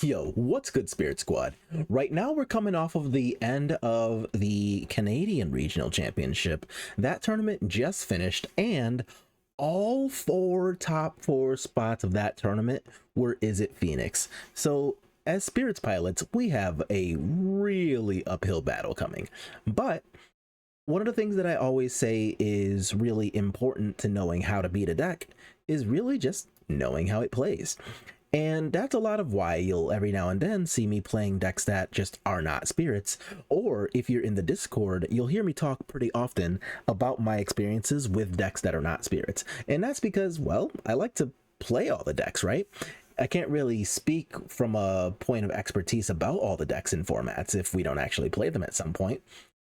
Yo, what's good, Spirit Squad? Right now, we're coming off of the end of the Canadian Regional Championship. That tournament just finished, and all top four spots of that tournament were Izzet Phoenix. So, as Spirits pilots, we have a really uphill battle coming. But one of the things that I always say is really important to knowing how to beat a deck is really just knowing how it plays. And that's a lot of why you'll every now and then see me playing decks that just are not spirits, or if you're in the Discord, you'll hear me talk pretty often about my experiences with decks that are not spirits. And that's because, well, I like to play all the decks, right? I can't really speak from a point of expertise about all the decks and formats if we don't actually play them at some point.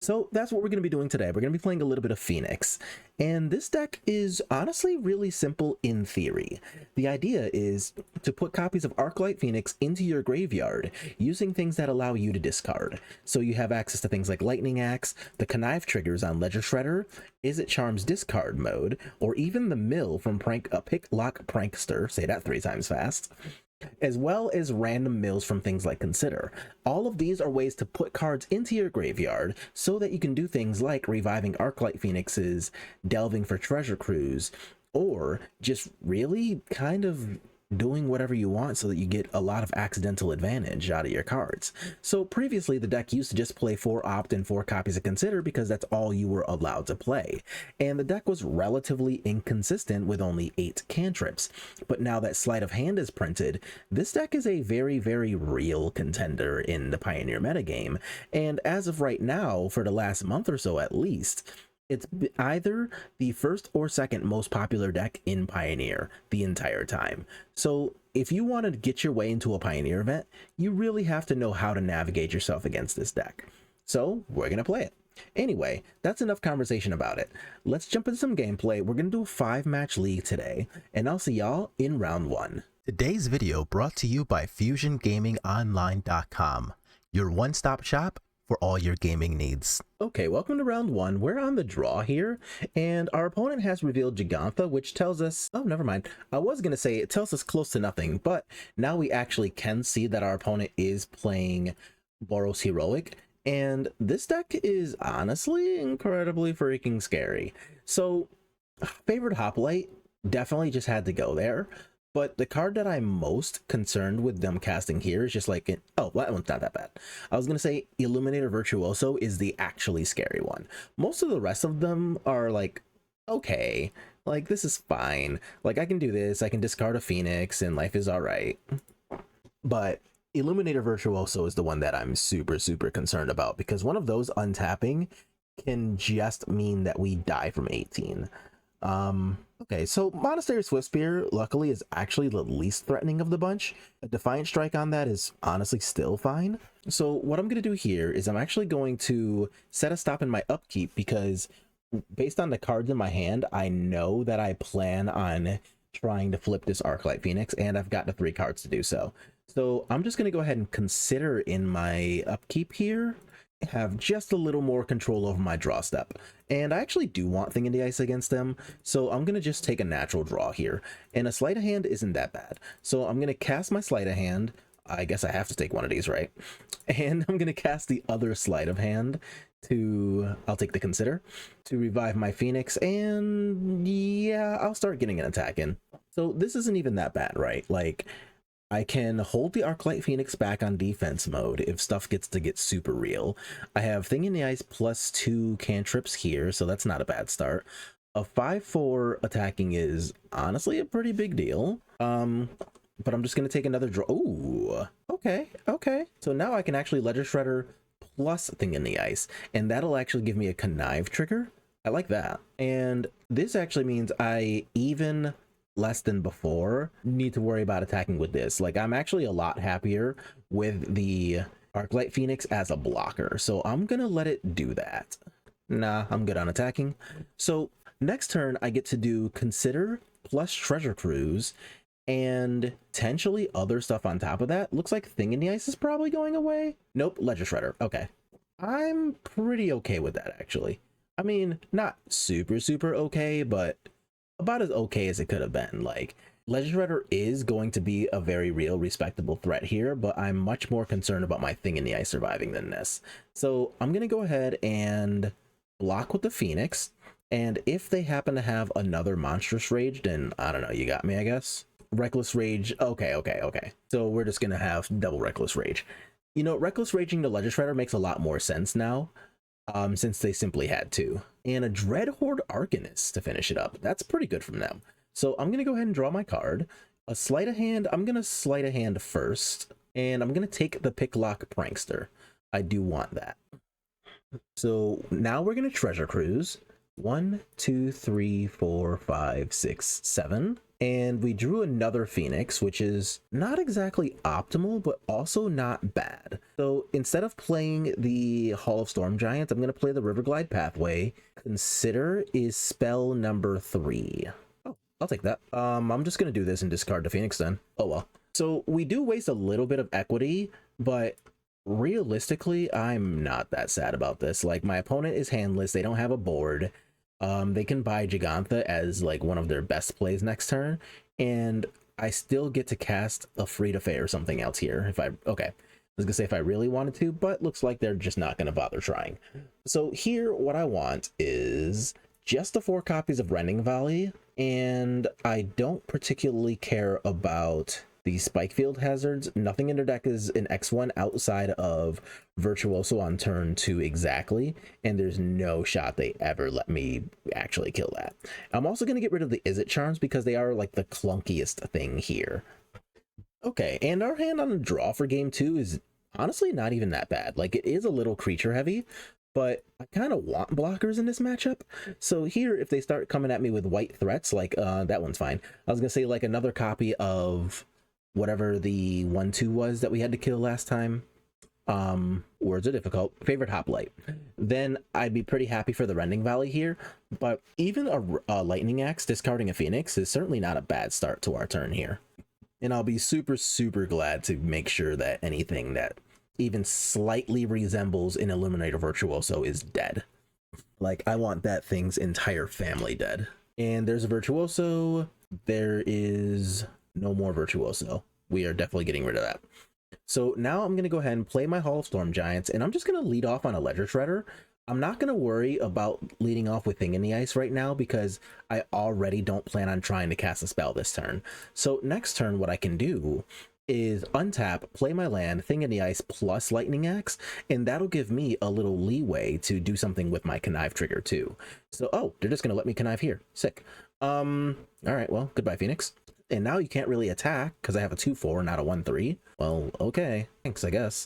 So that's what we're going to be doing today. We're going to be playing a little bit of Phoenix. And this deck is honestly really simple in theory. The idea is to put copies of Arclight Phoenix into your graveyard using things that allow you to discard. So you have access to things like Lightning Axe, the Connive triggers on Ledger Shredder, Izzet Charm's discard mode, or even the mill from Pick Lock Prankster, say that 3 times fast, as well as random mills from things like Consider. All of these are ways to put cards into your graveyard so that you can do things like reviving Arclight Phoenixes, delving for Treasure Cruise, or just really kind of doing whatever you want so that you get a lot of accidental advantage out of your cards. So previously the deck used to just play 4 Opt and 4 copies of Consider because that's all you were allowed to play, and the deck was relatively inconsistent with only 8 cantrips. But now that Sleight of Hand is printed, this deck is a very real contender in the Pioneer metagame, and as of right now, for the last month or so at least, it's either the first or second most popular deck in Pioneer the entire time. So if you want to get your way into a Pioneer event, you really have to know how to navigate yourself against this deck. So we're going to play it. Anyway, that's enough conversation about it. Let's jump into some gameplay. We're going to do a 5-match league today, and I'll see y'all in round 1. Today's video brought to you by FusionGamingOnline.com, your one-stop shop for all your gaming needs. Okay, welcome to round 1. We're on the draw here, and our opponent has revealed Gigantha, which tells us, oh, never mind. I was going to say it tells us close to nothing, but now we actually can see that our opponent is playing Boros Heroic, and this deck is honestly incredibly freaking scary. So, favorite Hoplite definitely just had to go there. But the card that I'm most concerned with them casting here is just like, oh, that one's not that bad. I was going to say Illuminator Virtuoso is the actually scary one. Most of the rest of them are like, okay, like this is fine. Like I can do this, I can discard a Phoenix and life is all right. But Illuminator Virtuoso is the one that I'm super concerned about, because one of those untapping can just mean that we die from 18. Okay, so Monastery Swiftspear luckily is actually the least threatening of the bunch. A Defiant Strike on that is honestly still fine. So what I'm going to do here is I'm actually going to set a stop in my upkeep, because based on the cards in my hand, I know that I plan on trying to flip this Arclight Phoenix, and I've got the 3 cards to do so. So I'm just going to go ahead and consider in my upkeep here, have just a little more control over my draw step. And I actually do want Thing in the Ice against them, so I'm going to just take a natural draw here. And a Sleight of Hand isn't that bad. So I'm going to cast my Sleight of Hand. I guess I have to take one of these, right? And I'm going to cast the other Sleight of Hand to, I'll take the Consider, to revive my Phoenix, and yeah, I'll start getting an attack in. So this isn't even that bad, right? Like, I can hold the Arclight Phoenix back on defense mode if stuff gets to get super real. I have Thing in the Ice plus 2 cantrips here, so that's not a bad start. A 5/4 attacking is honestly a pretty big deal. But I'm just going to take another draw. Ooh, okay. So now I can actually Ledger Shredder plus Thing in the Ice, and that'll actually give me a Connive trigger. I like that. And this actually means I even less than before need to worry about attacking with this. Like, I'm actually a lot happier with the Arclight Phoenix as a blocker, so I'm gonna let it do that. Nah, I'm good on attacking. So next turn I get to do Consider plus Treasure Cruise and potentially other stuff on top of that. Looks like Thing in the Ice is probably going away. Nope, Ledger Shredder. Okay, I'm pretty okay with that, actually. I mean, not super okay, but about as okay as it could have been. Like, Ledger Shredder is going to be a very real, respectable threat here, but I'm much more concerned about my Thing in the Ice surviving than this. So I'm going to go ahead and block with the Phoenix, and if they happen to have another Monstrous Rage, then I don't know, you got me, I guess. Reckless Rage, okay. So we're just going to have double Reckless Rage. You know, Reckless Raging the Ledger Shredder makes a lot more sense now, since they simply had to. And a Dreadhorde Arcanist to finish it up. That's pretty good from them. So I'm going to go ahead and draw my card. A Sleight of Hand, I'm going to Sleight of Hand first, and I'm going to take the Picklock Prankster. I do want that. So now we're going to Treasure Cruise. 1, 2, 3, 4, 5, 6, 7. And we drew another Phoenix, which is not exactly optimal, but also not bad. So instead of playing the Hall of Storm Giants, I'm going to play the Riverglide Pathway. Consider is spell number 3. Oh, I'll take that. I'm just going to do this and discard the Phoenix then. Oh well. So we do waste a little bit of equity, but realistically, I'm not that sad about this. Like, my opponent is handless. They don't have a board. They can buy Gigantha as like one of their best plays next turn, and I still get to cast a Free to Fae or something else here if I was gonna say if I really wanted to, but looks like they're just not gonna bother trying. So here what I want is just the 4 copies of Rending Valley, and I don't particularly care about the Spike Field hazards. Nothing in their deck is an X1 outside of Virtuoso on turn 2 exactly, and there's no shot they ever let me actually kill that. I'm also going to get rid of the Izzet charms because they are like the clunkiest thing here. Okay, and our hand on the draw for game 2 is honestly not even that bad. Like, it is a little creature heavy, but I kind of want blockers in this matchup. So here, if they start coming at me with white threats, like that one's fine. I was going to say like another copy of whatever the 1/2 was that we had to kill last time. Words are difficult. Favorite Hoplite. Then I'd be pretty happy for the Rending Valley here. But even a Lightning Axe discarding a Phoenix is certainly not a bad start to our turn here. And I'll be super, super glad to make sure that anything that even slightly resembles an Illuminator Virtuoso is dead. Like, I want that thing's entire family dead. And there's a Virtuoso. There is no more Virtuoso. We are definitely getting rid of that. So now I'm going to go ahead and play my Hall of Storm Giants, and I'm just going to lead off on a Ledger Shredder. I'm not going to worry about leading off with Thing in the Ice right now because I already don't plan on trying to cast a spell this turn. So next turn, what I can do is untap, play my land, Thing in the Ice plus Lightning Axe, and that'll give me a little leeway to do something with my Connive trigger too. So, oh, they're just going to let me Connive here. Sick. All right, well, goodbye, Phoenix. And now you can't really attack because I have a 2/4, not a 1/3. Well, okay, thanks, I guess.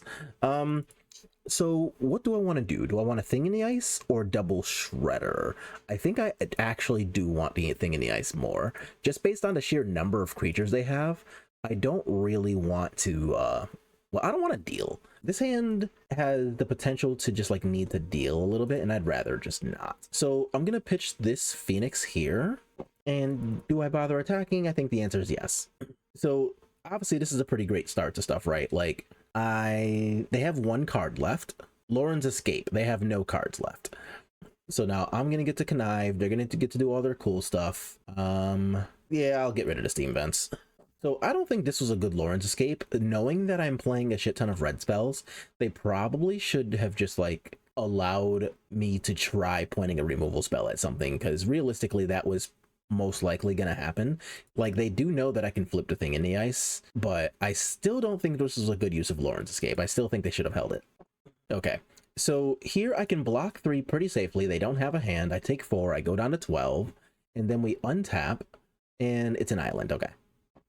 So what do I want to do? Do I want a Thing in the Ice or double Shredder? I think I actually do want the Thing in the Ice more. Just based on the sheer number of creatures they have, I don't really want to, well, I don't want to deal. This hand has the potential to just like need to deal a little bit, and I'd rather just not. So I'm going to pitch this Phoenix here. And do I bother attacking? I think the answer is yes. So obviously this is a pretty great start to stuff, right? Like, they have 1 card left. Lauren's Escape. They have no cards left. So now I'm gonna get to Connive. They're gonna get to do all their cool stuff. Yeah, I'll get rid of the Steam Vents. So I don't think this was a good Lauren's Escape. Knowing that I'm playing a shit ton of red spells, they probably should have just like allowed me to try pointing a removal spell at something, because realistically that was most likely gonna happen. Like, they do know that I can flip the Thing in the Ice, but I still don't think this was a good use of Lauren's Escape. I still think they should have held it. Okay, so here I can block 3 pretty safely. They don't have a hand. I take 4, I go down to 12, and then we untap, and it's an island. Okay,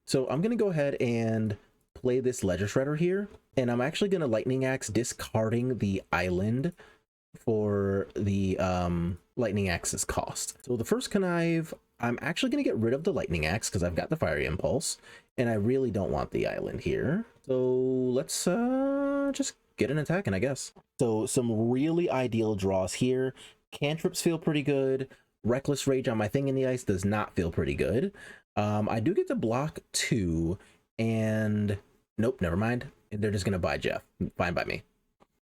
so I'm gonna go ahead and play this Ledger Shredder here, and I'm actually gonna Lightning Axe, discarding the island for the Lightning Axe's cost. So the first Connive, I'm actually going to get rid of the Lightning Axe because I've got the Fiery Impulse, and I really don't want the island here. So let's just get an attack in, I guess. So some really ideal draws here. Cantrips feel pretty good. Reckless Rage on my Thing in the Ice does not feel pretty good. I do get to block 2, and nope, never mind. They're just going to buy Jeff. Fine by me.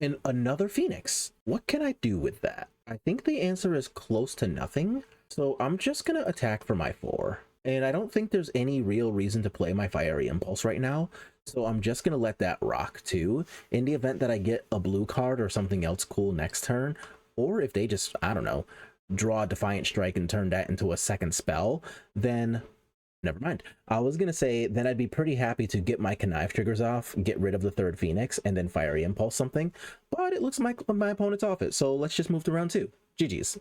And another Phoenix. What can I do with that? I think the answer is close to nothing. So I'm just going to attack for my 4. And I don't think there's any real reason to play my Fiery Impulse right now, so I'm just gonna let that rock too. In the event that I get a blue card or something else cool next turn, or if they just, I don't know, draw a Defiant Strike and turn that into a second spell, then never mind. I was gonna say then I'd be pretty happy to get my Connive triggers off, get rid of the third Phoenix, and then Fiery Impulse something, but it looks like my opponent's off it, so let's just move to round 2. GG's.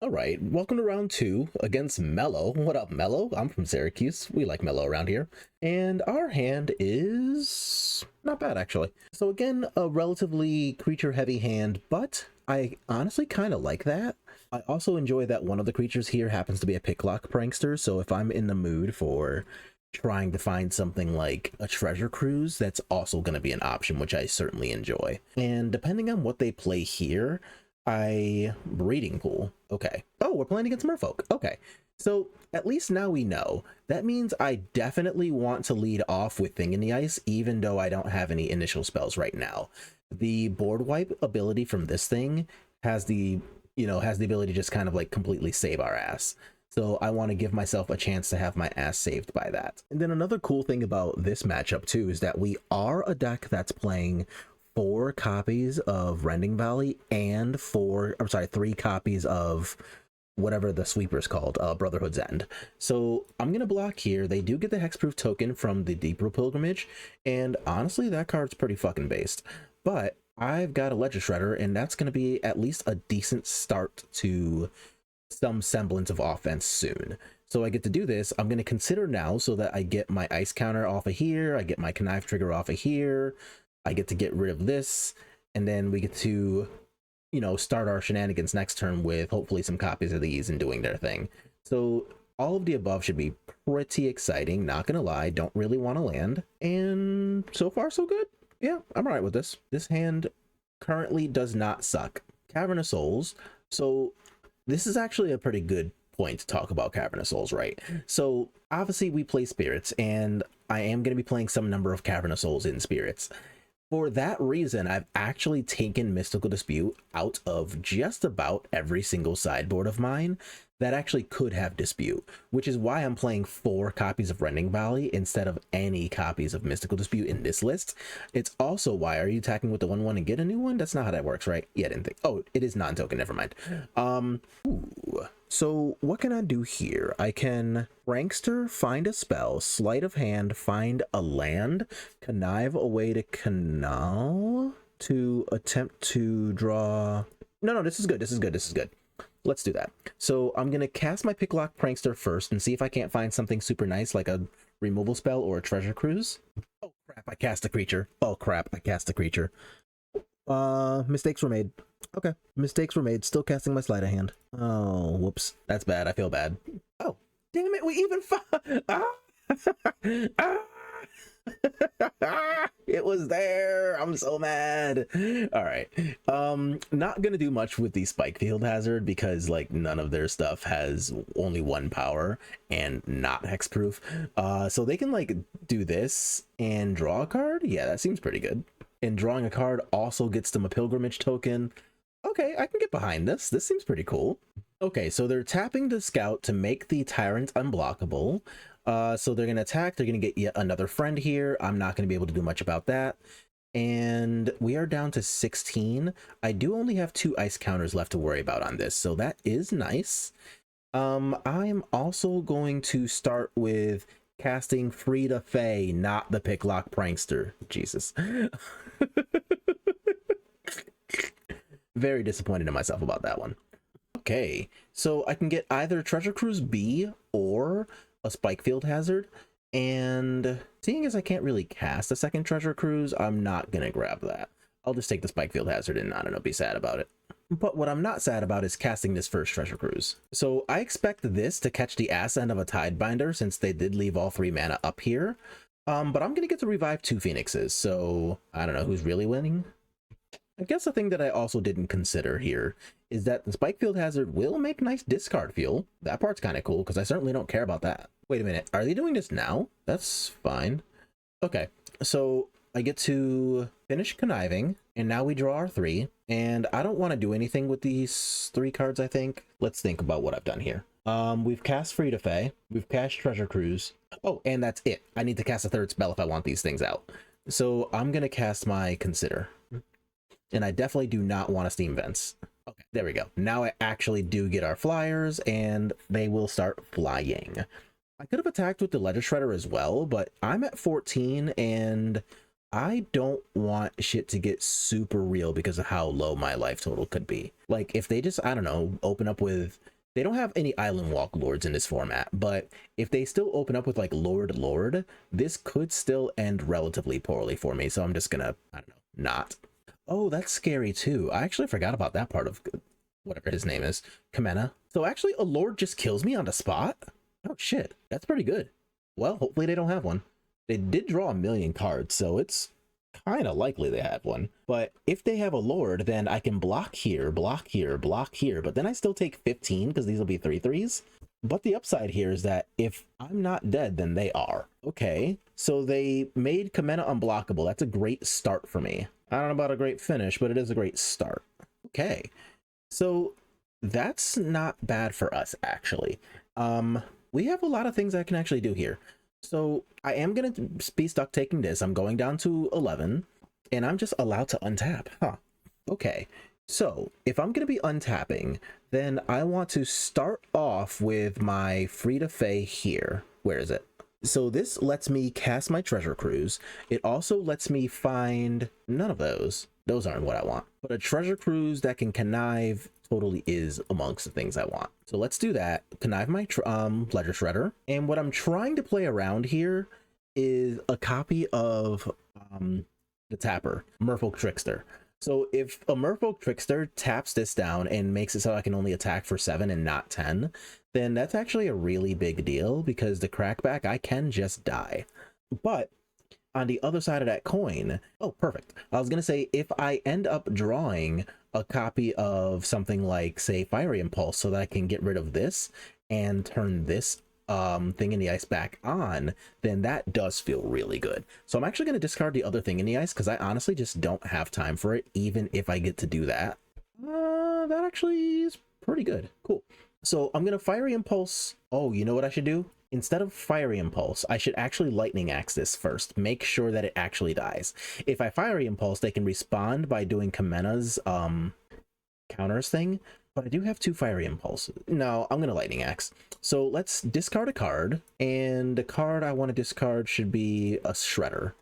All right, welcome to round 2 against Mello. What up, Mello? I'm from Syracuse. We like Mello around here. And our hand is not bad, actually. So again, a relatively creature-heavy hand, but I honestly kind of like that. I also enjoy that one of the creatures here happens to be a Picklock Prankster, so if I'm in the mood for trying to find something like a Treasure Cruise, that's also going to be an option, which I certainly enjoy. And depending on what they play here, Breeding Pool. Okay. Oh, we're playing against Merfolk. Okay. So at least now we know. That means I definitely want to lead off with Thing in the Ice, even though I don't have any initial spells right now. The board wipe ability from this thing has the ability to just kind of like completely save our ass. So I want to give myself a chance to have my ass saved by that. And then another cool thing about this matchup too is that we are a deck that's playing 4 copies of Rending Valley and 3 copies of whatever the sweeper's called, Brotherhood's End. So I'm gonna block here. They do get the hexproof token from the Deep-Root Pilgrimage, and honestly that card's pretty fucking based. But I've got a Ledger Shredder, and that's gonna be at least a decent start to some semblance of offense soon. So I get to do this. I'm going to consider now so that I get my ice counter off of here, I get my Connive trigger off of here, I get to get rid of this, and then we get to, start our shenanigans next turn with hopefully some copies of these and doing their thing. So all of the above should be pretty exciting, not gonna lie. Don't really want to land, and so far so good. Yeah, I'm all right with this. This hand currently does not suck. Cavern of Souls. So this is actually a pretty good point to talk about Cavern of Souls, right? So obviously we play Spirits, and I am going to be playing some number of Cavern of Souls in Spirits. For that reason, I've actually taken Mystical Dispute out of just about every single sideboard of mine that actually could have Dispute, which is why I'm playing 4 copies of Rending Valley instead of any copies of Mystical Dispute in this list. It's also why, are you attacking with the 1/1 and get a new one? That's not how that works, right? Yeah, I didn't think. Oh, it is non-token, never mind. So what can I do here? I can Prankster, find a spell, Sleight of Hand, find a land, Connive away to Canal to attempt to draw. No, this is good. This is good. Let's do that. So I'm going to cast my Picklock Prankster first and see if I can't find something super nice like a removal spell or a Treasure Cruise. Oh crap, I cast a creature. Mistakes were made. Okay, mistakes were made. Still casting my Sleight of Hand. Oh, whoops. That's bad. I feel bad. Oh, damn it. We even it was there. I'm so mad. All right. Not gonna do much with the Spike Field Hazard because like none of their stuff has only 1 power and not hexproof. So they can like do this and draw a card. Yeah, that seems pretty good. And drawing a card also gets them a Pilgrimage token. Okay, I can get behind this. This seems pretty cool. Okay, so they're tapping the Scout to make the Tyrant unblockable. So they're going to attack. They're going to get yet another friend here. I'm not going to be able to do much about that. And we are down to 16. I do only have 2 ice counters left to worry about on this, so that is nice. I'm also going to start with casting Frida Faye, not the Picklock Prankster. Jesus. Very disappointed in myself about that one. Okay, so I can get either Treasure Cruise B or a Spike Field Hazard, and seeing as I can't really cast a second Treasure Cruise, I'm not gonna grab that. I'll just take the Spike Field Hazard and I don't know, be sad about it. But what I'm not sad about is casting this first Treasure Cruise. So I expect this to catch the ass end of a Tidebinder since they did leave all 3 mana up here. But I'm gonna get to revive 2 Phoenixes, so I don't know who's really winning. I guess the thing that I also didn't consider here is that the Spike Field Hazard will make nice discard fuel. That part's kind of cool because I certainly don't care about that. Wait a minute, are they doing this now? That's fine. Okay, so I get to finish conniving, and now we draw our 3. And I don't want to do anything with these 3 cards, I think. Let's think about what I've done here. We've cast Free to Fae, we've cast Treasure Cruise. Oh, and that's it. I need to cast a 3rd spell if I want these things out. So I'm gonna cast my Consider. And I definitely do not want to Steam Vents. Okay, there we go. Now I actually do get our flyers, and they will start flying. I could have attacked with the Ledger Shredder as well, but I'm at 14, and I don't want shit to get super real because of how low my life total could be. Like, if they just, I don't know, open up with... They don't have any Island Walk Lords in this format, but if they still open up with, like, Lord, this could still end relatively poorly for me, so I'm just gonna, I don't know, not. Oh, that's scary, too. I actually forgot about that part of whatever his name is. Kamena. So actually, a Lord just kills me on the spot? Oh, shit. That's pretty good. Well, hopefully they don't have one. They did draw 1,000,000 cards, so it's kind of likely they have one. But if they have a Lord, then I can block here, block here, block here, but then I still take 15 because these will be 3/3s. But the upside here is that if I'm not dead, then they are. Okay, so they made Kamena unblockable. That's a great start for me. I don't know about a great finish, but it is a great start. Okay, so that's not bad for us, actually. We have a lot of things I can actually do here. So I am going to be stuck taking this. I'm going down to 11, and I'm just allowed to untap. Huh. Okay. So if I'm going to be untapping, then I want to start off with my Free to Fae here. Where is it? So this lets me cast my Treasure Cruise. It also lets me find none of those. Those aren't what I want. But a Treasure Cruise that can connive totally is amongst the things I want. So let's do that. Connive my Ledger Shredder. And what I'm trying to play around here is a copy of the Tapper, Merfolk Trickster. So if a Merfolk Trickster taps this down and makes it so I can only attack for 7 and not 10, then that's actually a really big deal, because the crackback, I can just die. But on the other side of that coin, oh, perfect. I was going to say, if I end up drawing a copy of something like, say, Fiery Impulse, so that I can get rid of this and turn this Thing in the Ice back on, then that does feel really good. So I'm actually going to discard the other Thing in the Ice, because I honestly just don't have time for it, even if I get to do that. That actually is pretty good. Cool. So I'm going to Fiery Impulse. Oh, you know what I should do? Instead of Fiery Impulse, I should actually Lightning Axe this first. Make sure that it actually dies. If I Fiery Impulse, they can respond by doing Kamena's counters thing. But I do have 2 Fiery Impulses. No, I'm going to Lightning Axe. So let's discard a card. And the card I want to discard should be a Shredder.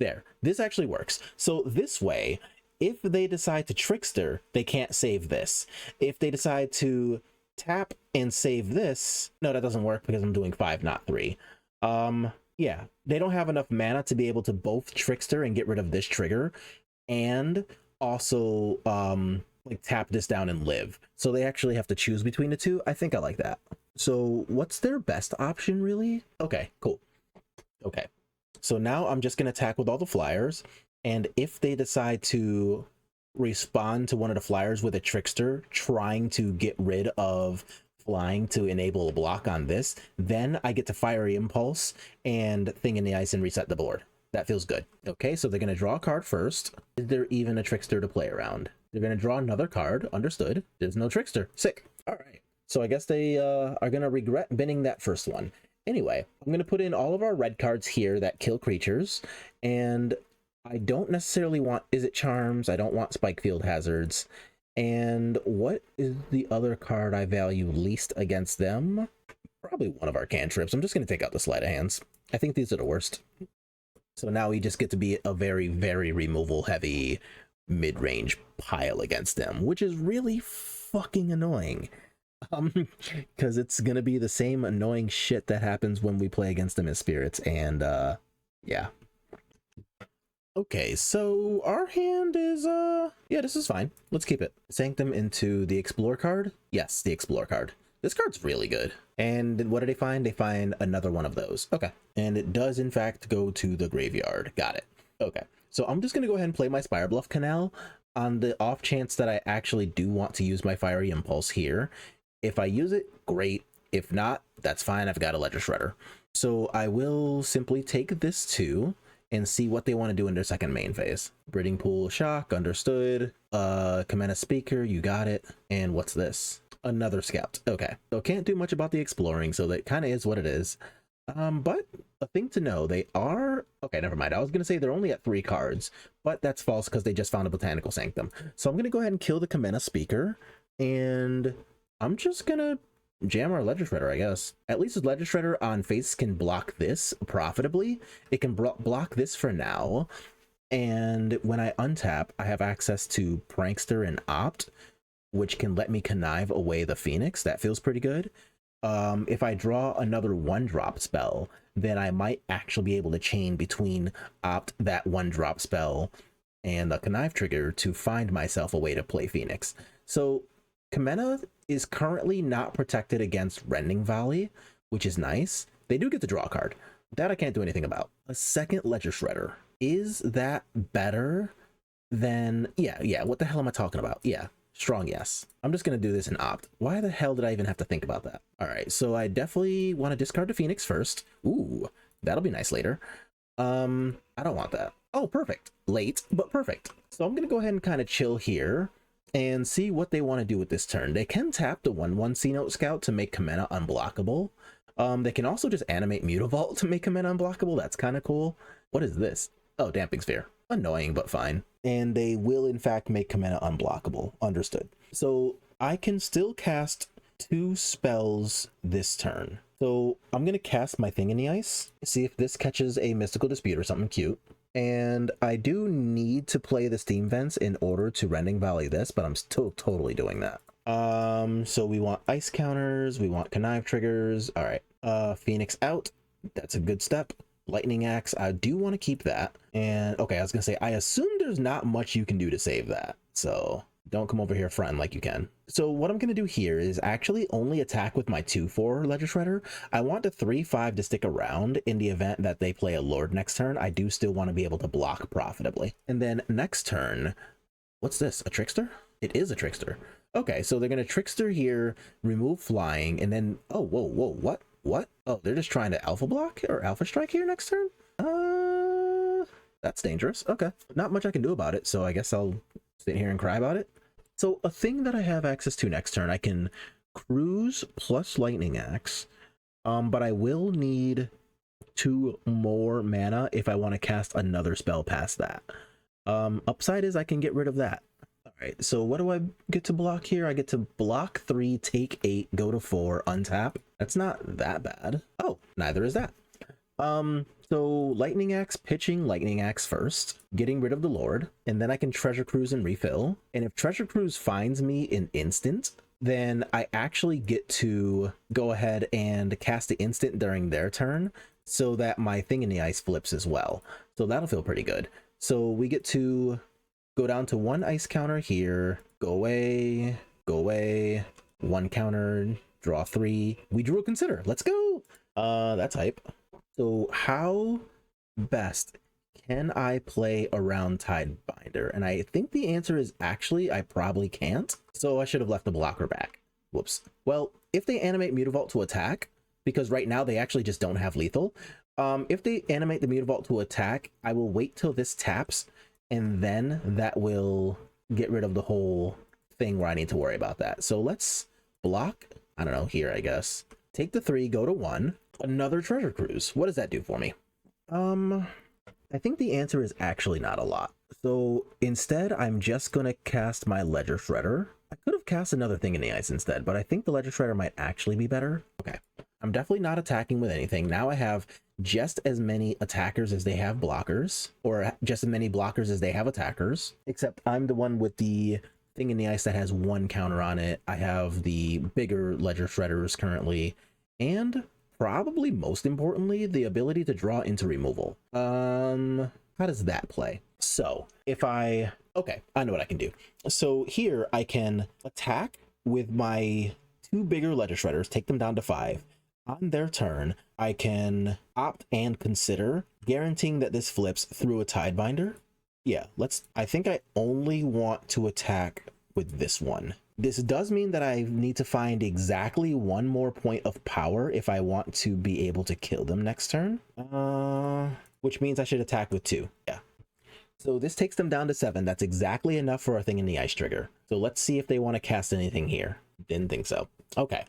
There. This actually works. So this way, if they decide to Trickster, they can't save this. If they decide to tap and save this, no, that doesn't work because I'm doing 5, not 3. Yeah, they don't have enough mana to be able to both Trickster and get rid of this trigger, and also like tap this down and live. So they actually have to choose between the two. I think I like that. So what's their best option, really? Okay, cool. Okay, so now I'm just gonna attack with all the flyers, and if they decide to respond to one of the flyers with a Trickster trying to get rid of flying to enable a block on this, then I get to Fiery Impulse and Thing in the Ice and reset the board. That feels good. Okay, so they're going to draw a card first. Is there even a Trickster to play around? They're going to draw another card. Understood. There's no Trickster. Sick. All right. So I guess they are going to regret binning that first one. Anyway, I'm going to put in all of our red cards here that kill creatures, and I don't necessarily want Izzet Charms. I don't want Spike Field Hazards. And what is the other card I value least against them? Probably one of our cantrips. I'm just going to take out the Sleight of Hands. I think these are the worst. So now we just get to be a very, very removal heavy mid-range pile against them, which is really fucking annoying. Because it's going to be the same annoying shit that happens when we play against them as spirits, and yeah. Okay, so our hand is, yeah, this is fine. Let's keep it. Sanctum into the Explore card. Yes, the Explore card. This card's really good. And what do they find? They find another one of those. Okay. And it does, in fact, go to the graveyard. Got it. Okay. So I'm just going to go ahead and play my Spirebluff Canal on the off chance that I actually do want to use my Fiery Impulse here. If I use it, great. If not, that's fine. I've got a Ledger Shredder. So I will simply take this too, and see what they want to do in their second main phase. Breeding Pool Shock, understood. Kamena Speaker, you got it. And what's this? Another Scout. Okay, so can't do much about the exploring, so that kind of is what it is. But a thing to know, they are... Okay, never mind. I was going to say they're only at 3 cards, but that's false because they just found a Botanical Sanctum. So I'm going to go ahead and kill the Kamena Speaker, and I'm just going to jam our Ledger Shredder, I guess. At least with Ledger Shredder on face can block this profitably. It can block this for now, and when I untap, I have access to Prankster and Opt, which can let me connive away the Phoenix. That feels pretty good. If I draw another 1-drop spell, then I might actually be able to chain between Opt, that 1-drop spell, and the Connive trigger to find myself a way to play Phoenix. So Kamena is currently not protected against Rending Valley, which is nice. They do get the draw card. That I can't do anything about. A second Ledger Shredder. Is that better than... Yeah, what the hell am I talking about? Yeah. Strong yes. I'm just going to do this in Opt. Why the hell did I even have to think about that? All right, so I definitely want to discard the Phoenix first. Ooh, that'll be nice later. I don't want that. Oh, perfect. Late, but perfect. So I'm going to go ahead and kind of chill here and see what they want to do with this turn. They can tap the 1/1 C-Note Scout to make Kamena unblockable. They can also just animate Mutavault to make Kamena unblockable. That's kind of cool. What is this? Oh, Damping Sphere. Annoying, but fine. And they will, in fact, make Kamena unblockable. Understood. So I can still cast 2 spells this turn. So I'm going to cast my Thing in the Ice, see if this catches a Mystical Dispute or something cute. And I do need to play the Steam Vents in order to Rending Valley this, but I'm still totally doing that. So we want Ice counters, we want Connive triggers. All right. Phoenix out. That's a good step. Lightning Axe, I do want to keep that. And okay, I was gonna say, I assume there's not much you can do to save that, so don't come over here fronting like you can. So what I'm gonna do here is actually only attack with my 2/4 Ledger Shredder. I want the 3/5 to stick around in the event that they play a Lord next turn. I do still want to be able to block profitably. And then next turn, what's this, a Trickster? It is a Trickster. Okay, so they're gonna Trickster here, remove flying, and then, oh, whoa, what? Oh, they're just trying to Alpha block or Alpha Strike here next turn? That's dangerous. Okay. Not much I can do about it, so I guess I'll sit here and cry about it. So a thing that I have access to next turn, I can Cruise plus Lightning Axe, but I will need 2 more mana if I want to cast another spell past that. Upside is I can get rid of that. Alright, so what do I get to block here? I get to block 3, take 8, go to 4, untap. That's not that bad. Oh, neither is that. So Lightning Axe, pitching Lightning Axe first, getting rid of the Lord, and then I can Treasure Cruise and refill. And if Treasure Cruise finds me in instant, then I actually get to go ahead and cast the instant during their turn so that my Thing in the Ice flips as well. So that'll feel pretty good. So we get to go down to 1 ice counter here, go away, 1 counter, draw 3. We drew a Consider. Let's go. That's hype. So how best can I play around Tidebinder? And I think the answer is actually I probably can't. So I should have left the blocker back. Whoops. Well, if they animate Mutavault to attack, because right now they actually just don't have lethal. If they animate the Mutavault to attack, I will wait till this taps, and then that will get rid of the whole thing where I need to worry about that. So let's block, I don't know, here, I guess. Take the 3, go to 1. Another Treasure Cruise. What does that do for me? I think the answer is actually not a lot. So instead, I'm just going to cast my Ledger Shredder. I could have cast another Thing in the Ice instead, but I think the Ledger Shredder might actually be better. Okay. I'm definitely not attacking with anything. Now I have just as many attackers as they have blockers, or just as many blockers as they have attackers, except I'm the one with the Thing in the Ice that has 1 counter on it. I have the bigger Ledger Shredders currently, and probably most importantly, the ability to draw into removal. How does that play? So if okay, I know what I can do. So here I can attack with my 2 bigger Ledger Shredders, take them down to 5. On their turn, I can Opt and Consider, guaranteeing that this flips through a Tidebinder. Yeah, I think I only want to attack with this one. This does mean that I need to find exactly 1 more point of power if I want to be able to kill them next turn. which means I should attack with 2. Yeah. So this takes them down to 7. That's exactly enough for a Thing in the Ice trigger. So let's see if they want to cast anything here. Didn't think so. Okay.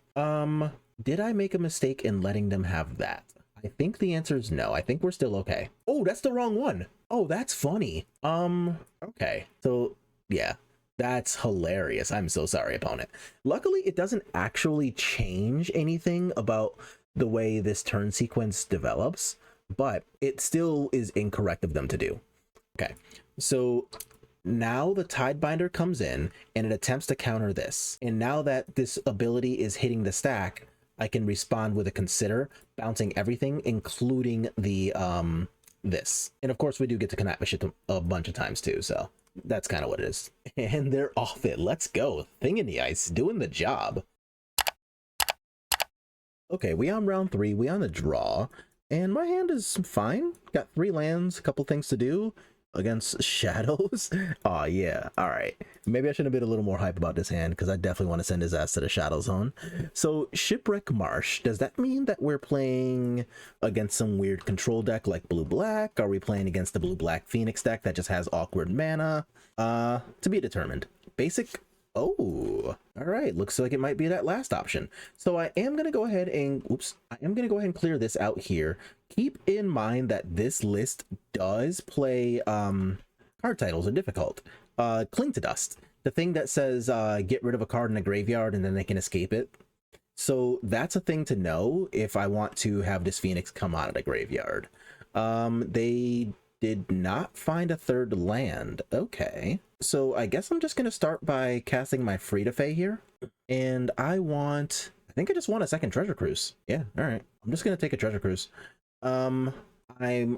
Did I make a mistake in letting them have that? I think the answer is no. I think we're still okay. Oh, that's the wrong one. Oh, that's funny. Okay. So yeah, that's hilarious. I'm so sorry, opponent. Luckily, it doesn't actually change anything about the way this turn sequence develops, but it still is incorrect of them to do. Okay, so now the Tidebinder comes in and it attempts to counter this. And now that this ability is hitting the stack, I can respond with a Consider, bouncing everything, including the this. And of course, we do get to connive shit a bunch of times too, so that's kind of what it is. And they're off it. Let's go. Thing in the Ice, doing the job. Okay, we on round 3. We on the draw. And my hand is fine. Got 3 lands, a couple things to do against shadows. Oh yeah, all right. Maybe I should have been a little more hype about this hand, because I definitely want to send his ass to the shadow zone. So Shipwreck Marsh, does that mean that we're playing against some weird control deck like blue-black? Are we playing against the blue-black Phoenix deck that just has awkward mana? To be determined. Basic. Oh, all right. Looks like it might be that last option. So I am going to go ahead and, clear this out here. Keep in mind that this list does play card titles are difficult. Cling to Dust, the thing that says get rid of a card in a graveyard and then they can escape it. So that's a thing to know if I want to have this Phoenix come out of the graveyard. They did not find a 3rd land. Okay. So I guess I'm just going to start by casting my Free-to-Fey here. And I think I just want a 2nd Treasure Cruise. Yeah, all right. I'm just going to take a Treasure Cruise. I'm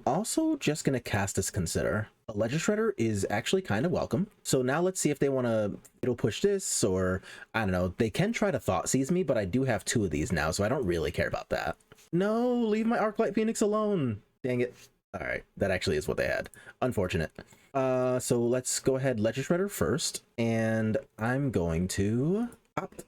also just going to cast this Consider. A Ledger Shredder is actually kind of welcome. So now let's see if they want to, it'll push this, or I don't know. They can try to Thought Seize me, but I do have 2 of these now, so I don't really care about that. No, leave my Arclight Phoenix alone. Dang it. All right, that actually is what they had. Unfortunate. So let's go ahead, Ledger Shredder first, and I'm going to opt.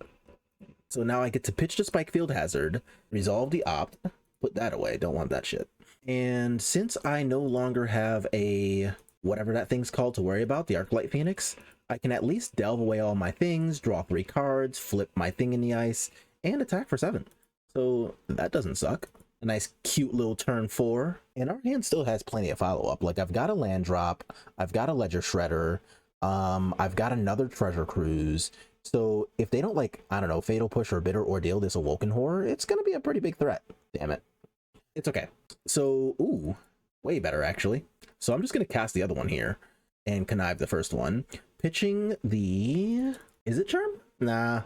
So now I get to pitch the Spikefield Hazard, resolve the opt, put that away, don't want that shit. And since I no longer have a whatever that thing's called to worry about, the Arclight Phoenix, I can at least delve away all my things, draw 3 cards, flip my Thing in the Ice, and attack for 7. So that doesn't suck. A nice cute little turn 4, and our hand still has plenty of follow-up. Like, I've got a land drop, I've got a Ledger Shredder, I've got another Treasure Cruise. So if they don't, like, I don't know, Fatal Push or Bitter Ordeal this Awoken Horror, it's gonna be a pretty big threat. Damn it. It's okay. So ooh, way better actually. So I'm just gonna cast the other one here and connive the first one, pitching the Izzet Charm. Nah,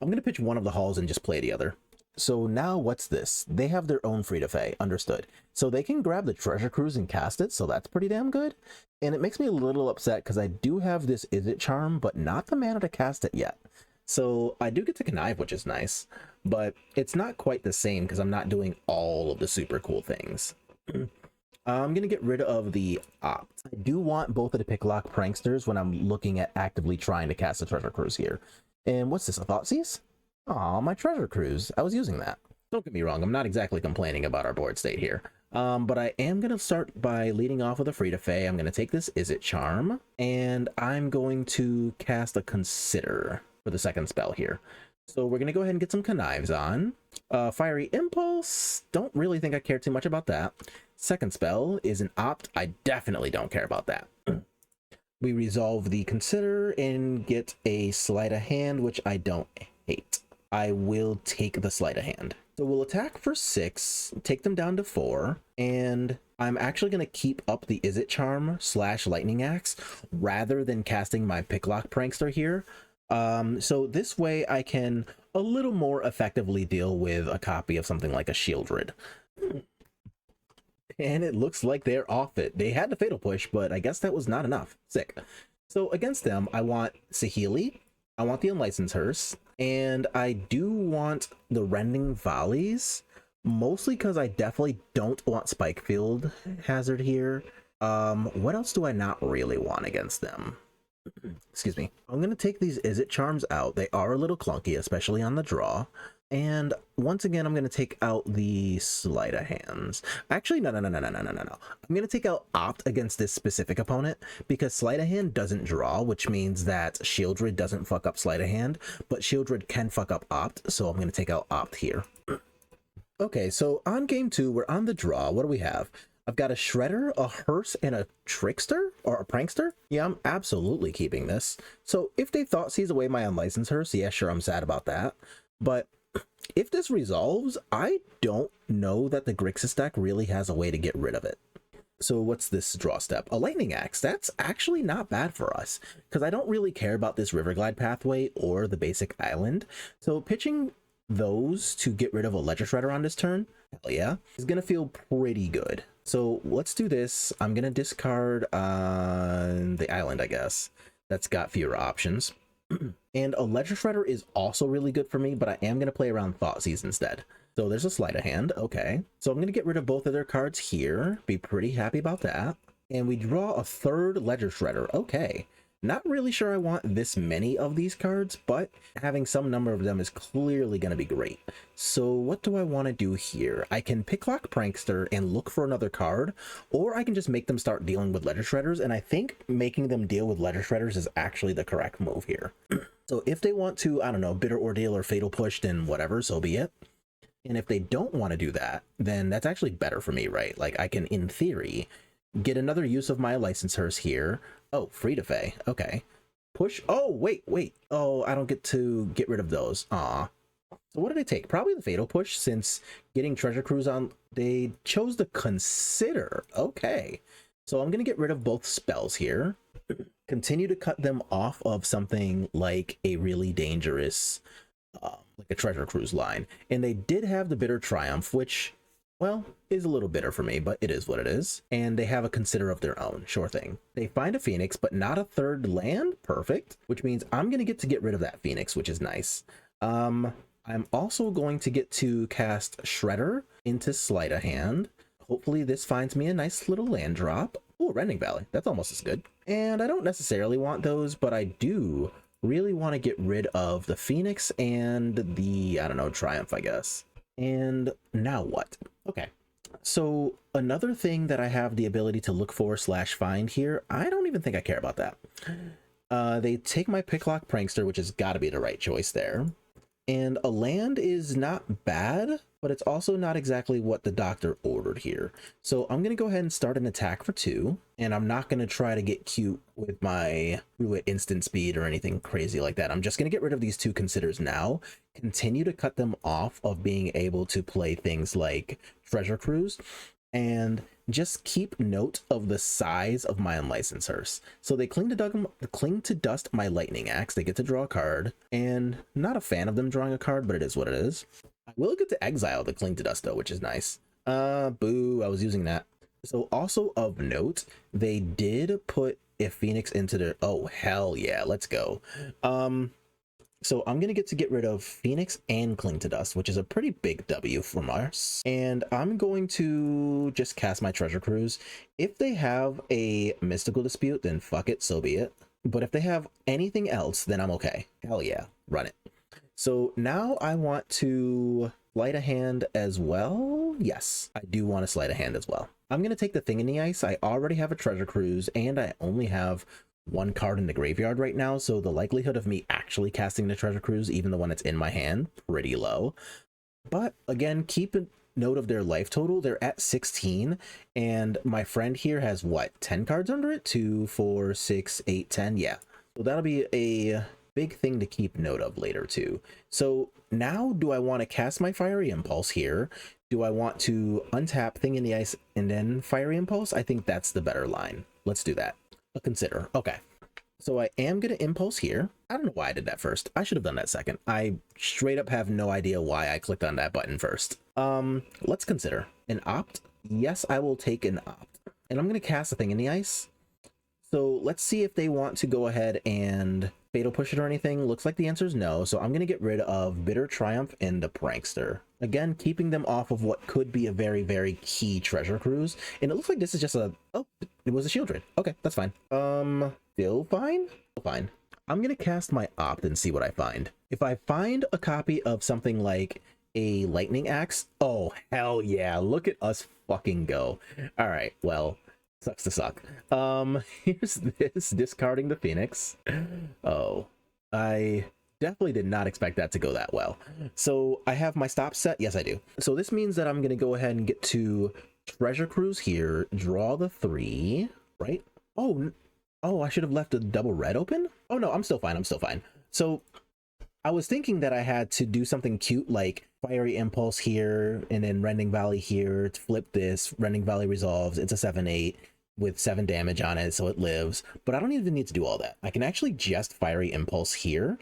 I'm gonna pitch one of the halls and just play the other. So now what's this? They have their own Free-to-Fey, understood. So they can grab the Treasure Cruise and cast it, so that's pretty damn good. And it makes me a little upset because I do have this Izzet Charm, but not the mana to cast it yet. So I do get to connive, which is nice, but it's not quite the same because I'm not doing all of the super cool things. I'm going to get rid of the opt. I do want both of the Picklock Pranksters when I'm looking at actively trying to cast a Treasure Cruise here. And what's this, a Thoughtseize? Aw, my Treasure Cruise. I was using that. Don't get me wrong, I'm not exactly complaining about our board state here. But I am going to start by leading off with a Free-to-Fey. I'm going to take this Izzet Charm, and I'm going to cast a Consider for the second spell here. So we're going to go ahead and get some connives on. Fiery Impulse, don't really think I care too much about that. Second spell is an opt. I definitely don't care about that. We resolve the Consider and get a Sleight of Hand, which I don't hate. I will take the Sleight of Hand. So we'll attack for 6, take them down to 4, and I'm actually going to keep up the Izzet Charm / Lightning Axe rather than casting my Picklock Prankster here. So this way I can a little more effectively deal with a copy of something like a Shieldred. And it looks like they're off it. They had the Fatal Push, but I guess that was not enough. Sick. So against them, I want Saheeli, I want the Unlicensed Hearse, and I do want the Rending Volleys, mostly because I definitely don't want Spikefield Hazard here. What else do I not really want against them? Excuse me. I'm going to take these Izzet Charms out. They are a little clunky, especially on the draw. And once again, I'm going to take out the sleight of hands. Actually, no. I'm going to take out opt against this specific opponent because sleight of hand doesn't draw, which means that Shieldred doesn't fuck up sleight of hand, but Shieldred can fuck up opt. So I'm going to take out opt here. Okay, so on game 2, we're on the draw. What do we have? I've got a Shredder, a Hearse, and a Trickster, or a Prankster. Yeah, I'm absolutely keeping this. So if they thought sees away my unlicensed Hearse, yeah, sure, I'm sad about that. But if this resolves, I don't know that the Grixis deck really has a way to get rid of it. So what's this draw step? A Lightning Axe. That's actually not bad for us, because I don't really care about this Riverglide pathway or the basic island. So pitching those to get rid of a Ledger Shredder on this turn, hell yeah, is going to feel pretty good. So let's do this. I'm going to discard the island, I guess. That's got fewer options. And a Ledger Shredder is also really good for me, but I am going to play around Thoughtseize instead. So there's a sleight of hand. Okay. So I'm going to get rid of both of their cards here. Be pretty happy about that. And we draw a third Ledger Shredder. Okay. Not really sure I want this many of these cards, but having some number of them is clearly going to be great. So what do I want to do here? I can Picklock Prankster and look for another card, or I can just make them start dealing with Ledger Shredders, and I think making them deal with Ledger Shredders is actually the correct move here. So if they want to, I don't know, Bitter Ordeal or Fatal Push, then whatever, so be it. And if they don't want to do that, then that's actually better for me, right? Like, I can, in theory, get another use of my licensors here. Oh, Free to Fey. Okay. Push. Oh, wait. Oh, I don't get to get rid of those. Aw. So what did I take? Probably the Fatal Push, since getting Treasure Cruise on, they chose to Consider. Okay. So I'm going to get rid of both spells here. Continue to cut them off of something like a really dangerous, like a Treasure Cruise line. And they did have the Bitter Triumph, which, well, is a little bitter for me, but it is what it is. And they have a Consider of their own. Sure thing. They find a Phoenix, but not a third land. Perfect. Which means I'm going to get rid of that Phoenix, which is nice. I'm also going to get to cast Shredder into Sleight of Hand. Hopefully this finds me a nice little land drop. Oh, Rending Valley. That's almost as good. And I don't necessarily want those, but I do really want to get rid of the Phoenix and the, I don't know, Triumph, I guess. And now what? Okay. So another thing that I have the ability to look for / find here, I don't even think I care about that. They take my Picklock Prankster, which has got to be the right choice there. And a land is not bad, but it's also not exactly what the doctor ordered here. So I'm going to go ahead and start an attack for 2. And I'm not going to try to get cute with my Ruit instant speed or anything crazy like that. I'm just going to get rid of these 2 Considers now. Continue to cut them off of being able to play things like Treasure Cruise. And just keep note of the size of my unlicensed Hearse. So they cling to dust my Lightning Axe. They get to draw a card, and not a fan of them drawing a card, but it is what it is. I will get to exile the cling to dust though, which is nice. Boo, I was using that. So also of note, they did put a Phoenix into their, oh hell yeah, let's go. So I'm going to get rid of Phoenix and Cling to Dust, which is a pretty big W from us. And I'm going to just cast my Treasure Cruise. If they have a Mystical Dispute, then fuck it, so be it. But if they have anything else, then I'm okay. Hell yeah, run it. So now I want to Sleight of Hand as well. Yes, I do want to Sleight of Hand as well. I'm going to take the Thing in the Ice. I already have a Treasure Cruise, and I only have 1 card in the graveyard right now, so the likelihood of me actually casting the Treasure Cruise, even the one that's in my hand, pretty low. But again, keep a note of their life total. They're at 16, and my friend here has what, 10 cards under it? 2, 4, 6, 8, 10. Yeah, so that'll be a big thing to keep note of later too. So now, do I want to cast my Fiery Impulse here? Do I want to untap Thing in the Ice and then Fiery Impulse? I think that's the better line. Let's do that. A Consider. Okay. So I am going to Impulse here. I don't know why I did that first. I should have done that second. I straight up have no idea why I clicked on that button first. Let's Consider. An Opt? Yes, I will take an Opt. And I'm going to cast a Thing in the Ice. So let's see if they want to go ahead and Fatal Push it or anything. Looks like the answer is no. So I'm going to get rid of Bitter Triumph and the Prankster. Again, keeping them off of what could be a very, very key Treasure Cruise. And it looks like this is just a, oh, it was a Shieldred. Okay, that's fine. Still fine? Still fine. I'm gonna cast my Opt and see what I find. If I find a copy of something like a lightning axe, oh hell yeah, look at us fucking go. All right, well, sucks to suck. Here's this, discarding the Phoenix. Oh, I definitely did not expect that to go that well. So I have my stop set. Yes, I do. So this means that I'm gonna go ahead and get to Treasure Cruise here, draw the 3, right? Oh, I should have left a double red open. Oh no, I'm still fine. So I was thinking that I had to do something cute like Fiery Impulse here and then Rending Valley here to flip this. Rending Valley resolves. It's a 7/8 with 7 damage on it, so it lives. But I don't even need to do all that. I can actually just Fiery Impulse here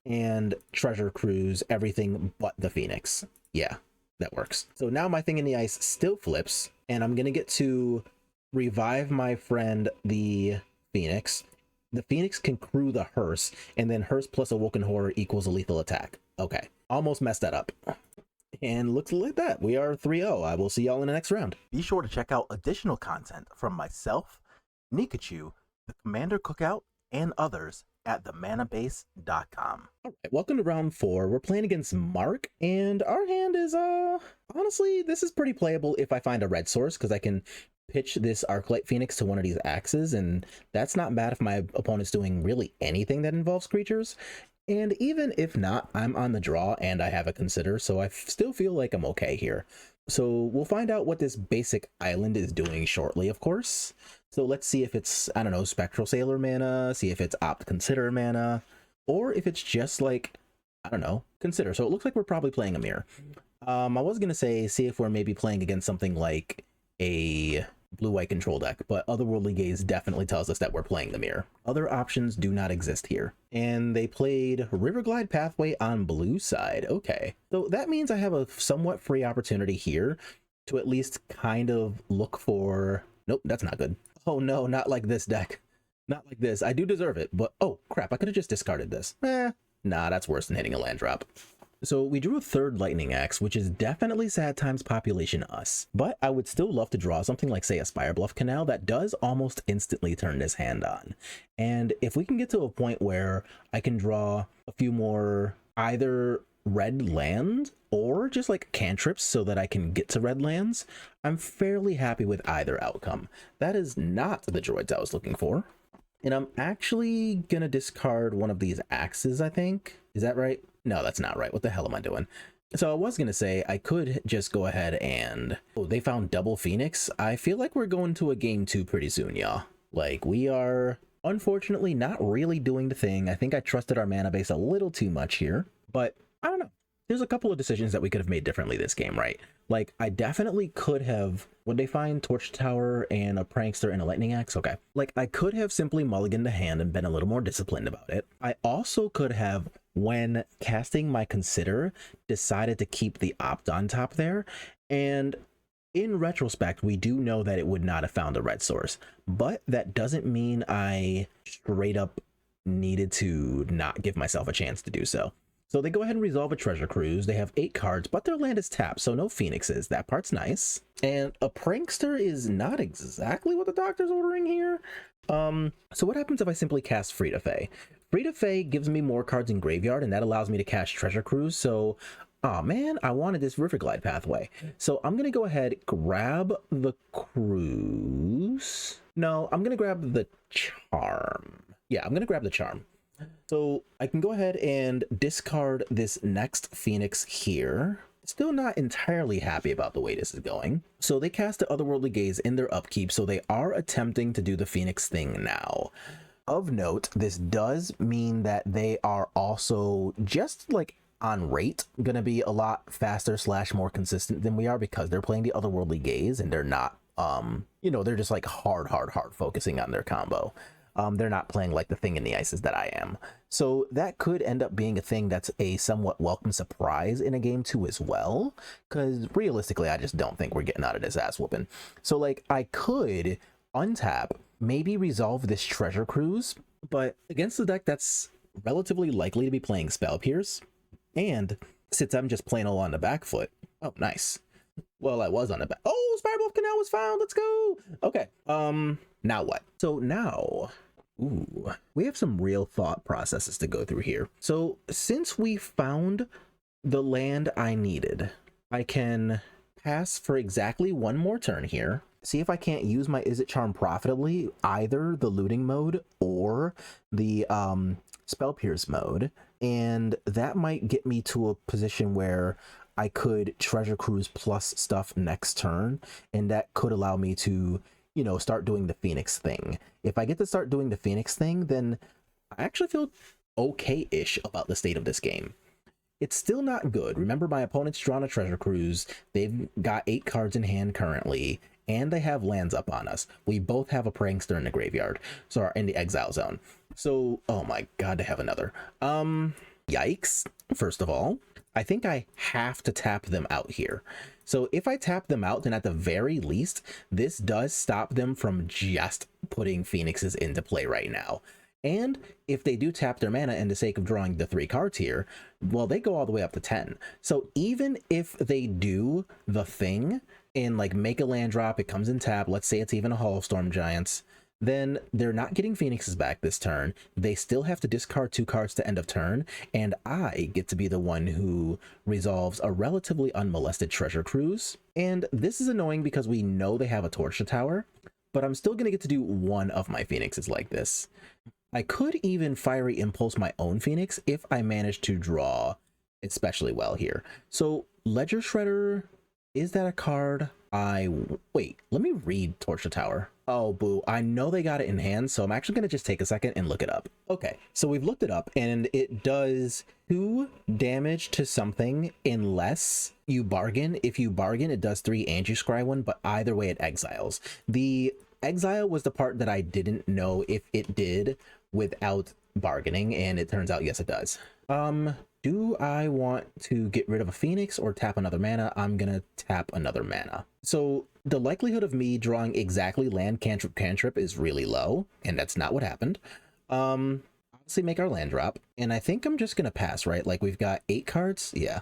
and Treasure Cruise everything but the Phoenix. Yeah, that works. So now my Thing in the Ice still flips, and I'm gonna get to revive my friend the Phoenix. The Phoenix can crew the hearse, and then hearse plus Awoken Horror equals a lethal attack. Okay, almost messed that up. And looks like that. We are 3-0. I will see y'all in the next round. Be sure to check out additional content from myself, Nikachu, the Commander Cookout, and others at themanabase.com. All right, welcome to round 4. We're playing against Mark, and our hand is, honestly, this is pretty playable if I find a red source, because I can pitch this Arclight Phoenix to one of these axes, and that's not bad if my opponent's doing really anything that involves creatures. And even if not, I'm on the draw and I have a Consider, so I still feel like I'm okay here. So we'll find out what this basic island is doing shortly, of course. So let's see if it's, I don't know, Spectral Sailor mana, see if it's Opt Consider mana, or if it's just like, I don't know, Consider. So it looks like we're probably playing a mirror. I was going to say, see if we're maybe playing against something like a blue-white control deck, but Otherworldly Gaze definitely tells us that we're playing the mirror. Other options do not exist here. And they played Riverglide Pathway on blue side. Okay, so that means I have a somewhat free opportunity here to at least kind of look for... Nope, that's not good. Oh no, not like this deck. Not like this. I do deserve it, but oh crap, I could have just discarded this. Nah, that's worse than hitting a land drop. So we drew a third Lightning Axe, which is definitely Sad Times Population us, but I would still love to draw something like, say, a Spirebluff Canal that does almost instantly turn this hand on. And if we can get to a point where I can draw a few more either red land or just like cantrips so that I can get to red lands, I'm fairly happy with either outcome. That is not the droids I was looking for. And I'm actually gonna discard one of these axes, I think. Is that right? No, that's not right. What the hell am I doing? So I was gonna say I could just go ahead and... Oh, they found double Phoenix. I feel like we're going to a game 2 pretty soon, y'all. Like, we are unfortunately not really doing the thing. I think I trusted our mana base a little too much here, but I don't know. There's a couple of decisions that we could have made differently this game, right? Like, I definitely could have... Would they find Torch Tower and a Prankster and a Lightning Axe? Okay. Like, I could have simply mulliganed the hand and been a little more disciplined about it. I also could have, when casting my Consider, decided to keep the Opt on top there. And in retrospect, we do know that it would not have found a red source. But that doesn't mean I straight up needed to not give myself a chance to do so. So they go ahead and resolve a Treasure Cruise. They have 8 cards, but their land is tapped, so no Phoenixes. That part's nice. And a Prankster is not exactly what the doctor's ordering here. So what happens if I simply cast Frida Fae? Frida Fae gives me more cards in Graveyard, and that allows me to cast Treasure Cruise. So, oh man, I wanted this Riverglide Pathway. So I'm going to go ahead, grab the Cruise. No, I'm going to grab the Charm. Yeah, I'm going to grab the Charm. So I can go ahead and discard this next Phoenix here. Still not entirely happy about the way this is going. So they cast the Otherworldly Gaze in their upkeep, so they are attempting to do the Phoenix thing now. Of note, this does mean that they are also just like on rate gonna be a lot faster / more consistent than we are, because they're playing the Otherworldly Gaze and they're not, you know, they're just like hard focusing on their combo. They're not playing like the Thing in the Ices that I am. So that could end up being a thing that's a somewhat welcome surprise in a game 2 as well, because realistically, I just don't think we're getting out of this ass whooping. So like, I could untap, maybe resolve this Treasure Cruise, but against the deck that's relatively likely to be playing Spell Pierce, and since I'm just playing all on the back foot, oh, nice. Well, I was on the back. Oh, Spirebluff Canal was found. Let's go. Okay. Now what? So now Ooh, we have some real thought processes to go through here. So since we found the land I needed, I can pass for exactly one more turn here. See if I can't use my Izzet Charm profitably, either the looting mode or the Spell Pierce mode. And that might get me to a position where I could Treasure Cruise plus stuff next turn. And that could allow me to, you know, start doing the Phoenix thing. If I get to start doing the Phoenix thing, then I actually feel okay-ish about the state of this game. It's still not good. Remember, my opponent's drawn a Treasure Cruise. They've got 8 cards in hand currently, and they have lands up on us. We both have a Prankster in the graveyard, so in the exile zone. So, oh my god, to have another. Yikes. First of all, I think I have to tap them out here. So if I tap them out, then at the very least, this does stop them from just putting Phoenixes into play right now. And if they do tap their mana in the sake of drawing the 3 cards here, well, they go all the way up to 10. So even if they do the thing and like make a land drop, it comes in tap, let's say it's even a Hall of Storm Giants, then they're not getting Phoenixes back this turn. They still have to discard 2 cards to end of turn, and I get to be the one who resolves a relatively unmolested Treasure Cruise. And this is annoying because we know they have a Torch Tower, but I'm still going to get to do one of my Phoenixes like this. I could even Fiery Impulse my own Phoenix if I manage to draw especially well here. So Ledger Shredder, is that a card? Wait, let me read Torch Tower. Oh, boo. I know they got it in hand, so I'm actually going to just take a second and look it up. Okay, so we've looked it up, and it does 2 damage to something unless you bargain. If you bargain, it does 3 and you scry 1, but either way it exiles. The exile was the part that I didn't know if it did without bargaining, and it turns out yes it does. Do I want to get rid of a Phoenix or tap another mana? I'm gonna tap another mana. So the likelihood of me drawing exactly land cantrip is really low, and that's not what happened. Obviously make our land drop, and I think I'm just gonna pass, right? Like we've got 8 cards. Yeah.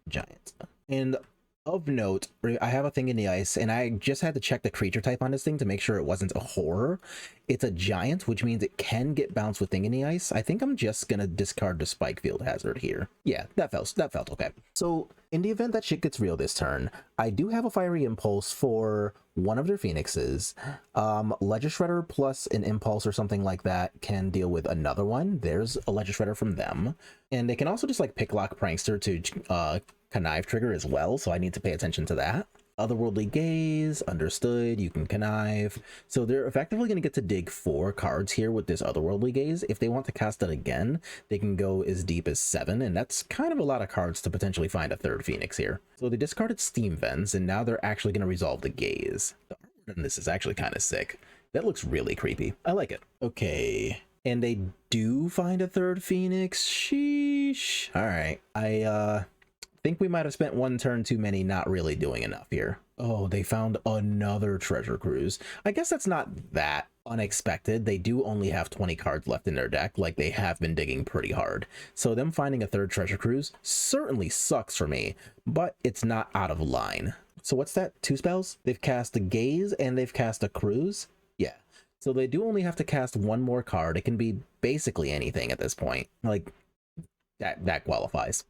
Giants. And of note, I have a thing in the ice, and I just had to check the creature type on this thing to make sure it wasn't a horror. It's a giant, which means it can get bounced with thing in the ice. I think I'm just gonna discard the Spike Field Hazard here. Yeah, that felt okay. So in the event that shit gets real this turn, I do have a Fiery Impulse for one of their Phoenixes. Ledger Shredder plus an Impulse or something like that can deal with another one. There's a Ledger Shredder from them. And they can also just like Picklock Prankster to connive trigger as well, so I need to pay attention to that. Otherworldly Gaze, understood, you can connive. So they're effectively going to get to dig 4 cards here with this Otherworldly Gaze. If they want to cast it again, they can go as deep as 7, and that's kind of a lot of cards to potentially find a 3rd Phoenix here. So they discarded Steam Vents, and now they're actually going to resolve the Gaze. The art on this is actually kind of sick. That looks really creepy. I like it. Okay. And they do find a 3rd Phoenix. Sheesh. All right. I think we might have spent 1 turn too many not really doing enough here. Oh, they found another Treasure Cruise. I guess that's not that unexpected. They do only have 20 cards left in their deck, like they have been digging pretty hard. So them finding a 3rd Treasure Cruise certainly sucks for me, but it's not out of line. So what's that? 2 spells? They've cast a Gaze and they've cast a Cruise? Yeah. So they do only have to cast 1 more card. It can be basically anything at this point. Like, that qualifies.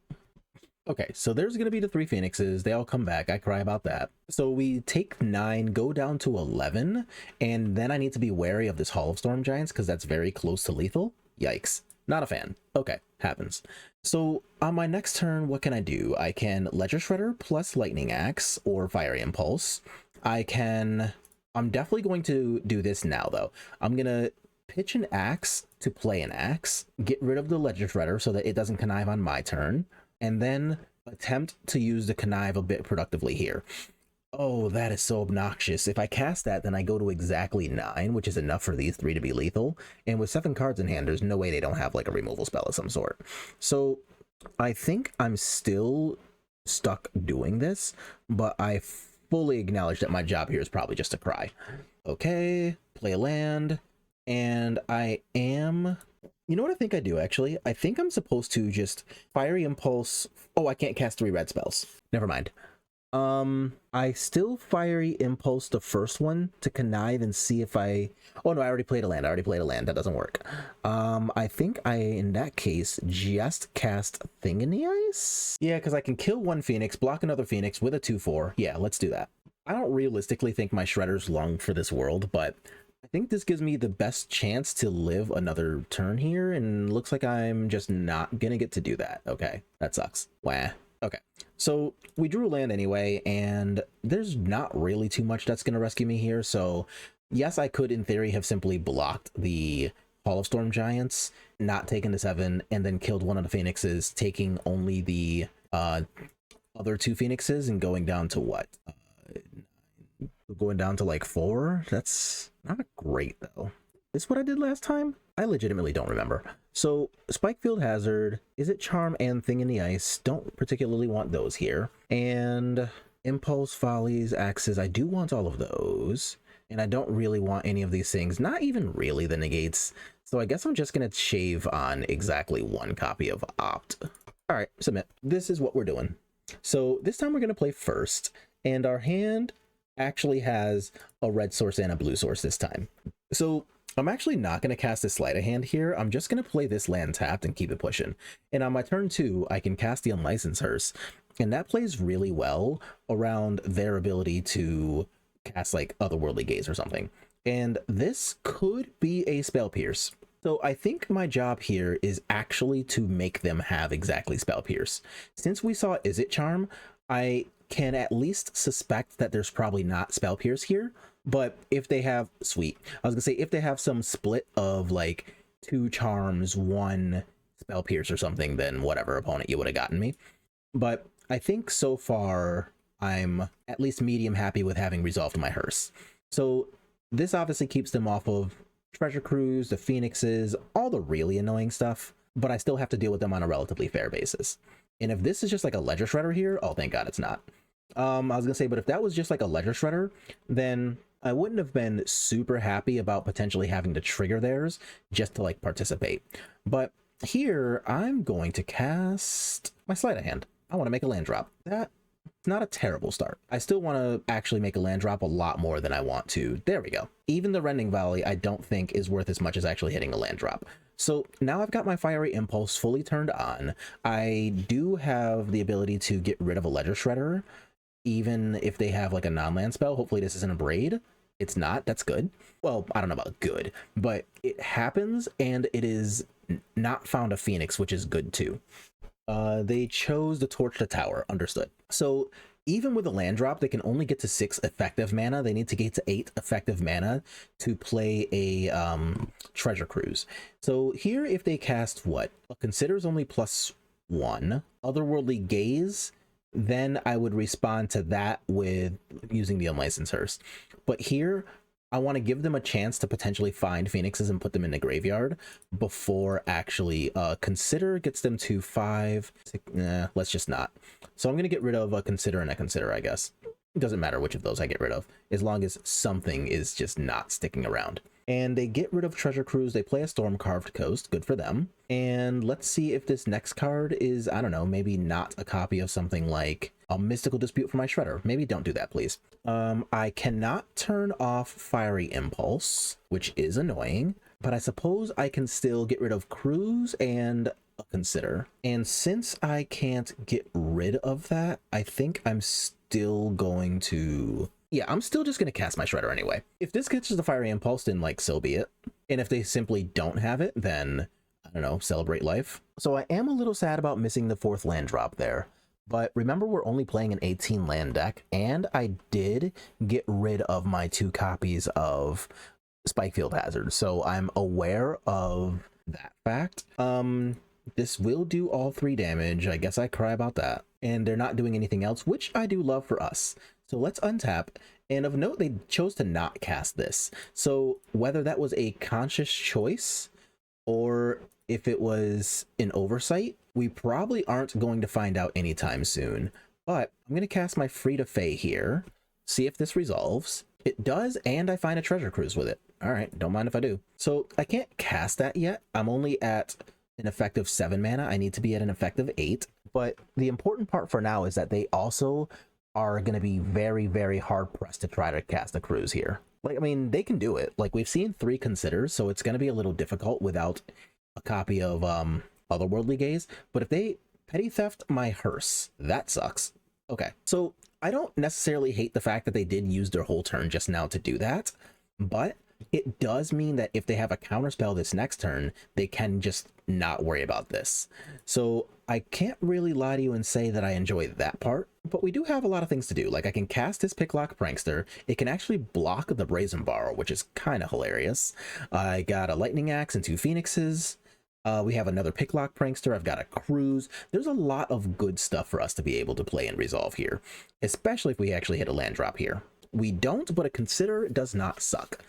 Okay, so there's going to be the 3 Phoenixes. They all come back. I cry about that. So we take 9, go down to 11, and then I need to be wary of this Hall of Storm Giants because that's very close to lethal. Yikes. Not a fan. Okay, happens. So on my next turn, what can I do? I can Ledger Shredder plus Lightning Axe or Fiery Impulse. I'm definitely going to do this now, though. I'm going to pitch an Axe to play an Axe, get rid of the Ledger Shredder so that it doesn't connive on my turn, and then attempt to use the connive a bit productively here. Oh, that is so obnoxious. If I cast that, then I go to exactly 9, which is enough for these 3 to be lethal. And with 7 cards in hand, there's no way they don't have like a removal spell of some sort. So I think I'm still stuck doing this, but I fully acknowledge that my job here is probably just to cry. Okay, play a land, and I am... You know what I think I do, actually? I think I'm supposed to just Fiery Impulse... Oh, I can't cast 3 red spells. Never mind. I still Fiery Impulse the first one to connive and see if I... Oh no, I already played a land. That doesn't work. I think I, in that case, just cast Thing in the Ice? Yeah, because I can kill one Phoenix, block another Phoenix with a 2/4. Yeah, let's do that. I don't realistically think my Shredder's long for this world, but I think this gives me the best chance to live another turn here, and looks like I'm just not gonna get to do that. Okay, that sucks. Wah. Okay, so we drew land anyway, and there's not really too much that's going to rescue me here. So yes, I could in theory have simply blocked the Hall of Storm Giants, not taken the 7, and then killed one of the Phoenixes, taking only the other 2 Phoenixes and going down to what? Going down to like 4? That's not great though. Is this what I did last time? I legitimately don't remember. So Spikefield Hazard, Izzet Charm, and Thing in the Ice, don't particularly want those here. And Impulse, Follies, Axes, I do want all of those. And I don't really want any of these things, not even really the negates. So I guess I'm just gonna shave on exactly 1 copy of Opt. All right, submit. This is what we're doing. So this time we're gonna play first, and our hand actually has a red source and a blue source this time. So I'm actually not going to cast a sleight of hand here. I'm just going to play this land tapped and keep it pushing. And on my turn 2, I can cast the Unlicensed Hearse. And that plays really well around their ability to cast like Otherworldly Gaze or something. And this could be a Spell Pierce. So I think my job here is actually to make them have exactly Spell Pierce. Since we saw Izzet Charm, I can at least suspect that there's probably not Spell Pierce here. But if they have, sweet, I was gonna say, if they have some split of like 2 charms, 1 Spell Pierce or something, then whatever, opponent, you would have gotten me. But I think so far I'm at least medium happy with having resolved my Hearse. So this obviously keeps them off of Treasure Cruise, the Phoenixes, all the really annoying stuff, but I still have to deal with them on a relatively fair basis. And if this is just like a Ledger Shredder here, oh thank God it's not. I was gonna say, but if that was just like a Ledger Shredder, then I wouldn't have been super happy about potentially having to trigger theirs just to like participate. But here I'm going to cast my Sleight of Hand. I want to make a land drop. That's not a terrible start. I still want to actually make a land drop a lot more than I want to. There we go. Even the Rending Volley I don't think is worth as much as actually hitting a land drop. So now I've got my Fiery Impulse fully turned on. I do have the ability to get rid of a Ledger Shredder, even if they have like a non-land spell. Hopefully this isn't a Braid. It's not. That's good. Well, I don't know about good, but it happens, and it is not found a Phoenix, which is good too. They chose the Torch the Tower. Understood. So even with a land drop, they can only get to 6 effective mana. They need to get to 8 effective mana to play a Treasure Cruise. So here, if they cast what? Considers only +1. Otherworldly Gaze, then I would respond to that with using the Unlicensed Hearse. But here, I want to give them a chance to potentially find Phoenixes and put them in the graveyard before actually Consider gets them to 5. 6, let's just not. So I'm going to get rid of a Consider and a Consider, I guess. It doesn't matter which of those I get rid of, as long as something is just not sticking around. And they get rid of Treasure Cruise. They play a Storm-Carved Coast. Good for them. And let's see if this next card is, I don't know, maybe not a copy of something like a Mystical Dispute for my Shredder. Maybe don't do that, please. I cannot turn off Fiery Impulse, which is annoying, but I suppose I can still get rid of Cruise and a Consider. And since I can't get rid of that, I think I'm still going to... Yeah, I'm still just going to cast my Shredder anyway. If this catches the Fiery Impulse, then, like, so be it. And if they simply don't have it, then, I don't know, celebrate life. So I am a little sad about missing the 4th land drop there. But remember, we're only playing an 18 land deck, and I did get rid of my 2 copies of Spikefield Hazard. So I'm aware of that fact. This will do all 3 damage. I guess I cry about that. And they're not doing anything else, which I do love for us. So let's untap, and of note, they chose to not cast this. So whether that was a conscious choice or if it was an oversight, we probably aren't going to find out anytime soon. But I'm going to cast my Free to Fey here, see if this resolves. It does, and I find a Treasure Cruise with it. All right, don't mind if I do. So I can't cast that yet. I'm only at an effective 7 mana. I need to be at an effective 8. But the important part for now is that they also are going to be very, very hard pressed to try to cast a cruise here. Like, I mean, they can do it. Like, we've seen 3 considers, so it's going to be a little difficult without a copy of Otherworldly Gaze. But if they petty theft my hearse, that sucks. Okay, so I don't necessarily hate the fact that they did use their whole turn just now to do that, but it does mean that if they have a counterspell this next turn, they can just not worry about this. So I can't really lie to you and say that I enjoy that part, but we do have a lot of things to do. Like, I can cast this Picklock Prankster. It can actually block the Brazen Borrow, which is kind of hilarious. I got a Lightning Axe and 2 Phoenixes. We have another Picklock Prankster. I've got a Cruise. There's a lot of good stuff for us to be able to play and resolve here, especially if we actually hit a land drop here. We don't, but a Consider does not suck.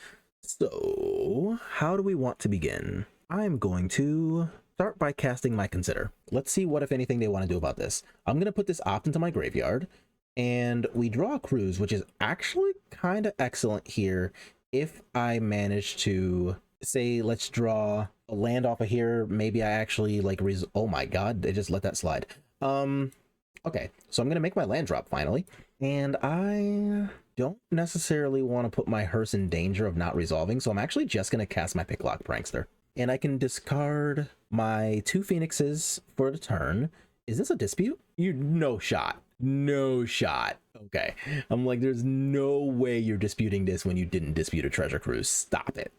So how do we want to begin? I'm going to start by casting my Consider. Let's see what, if anything, they want to do about this. I'm going to put this Opt into my graveyard, and we draw a Cruise, which is actually kind of excellent here if I manage to say, let's draw a land off of here. Maybe I actually like oh my god, they just let that slide. Okay, so I'm gonna make my land drop finally, and I don't necessarily want to put my hearse in danger of not resolving, so I'm actually just gonna cast my Picklock Prankster, and I can discard my 2 Phoenixes for the turn. Is this a dispute? No shot. Okay, I'm like, there's no way you're disputing this when you didn't dispute a Treasure Cruise. Stop it.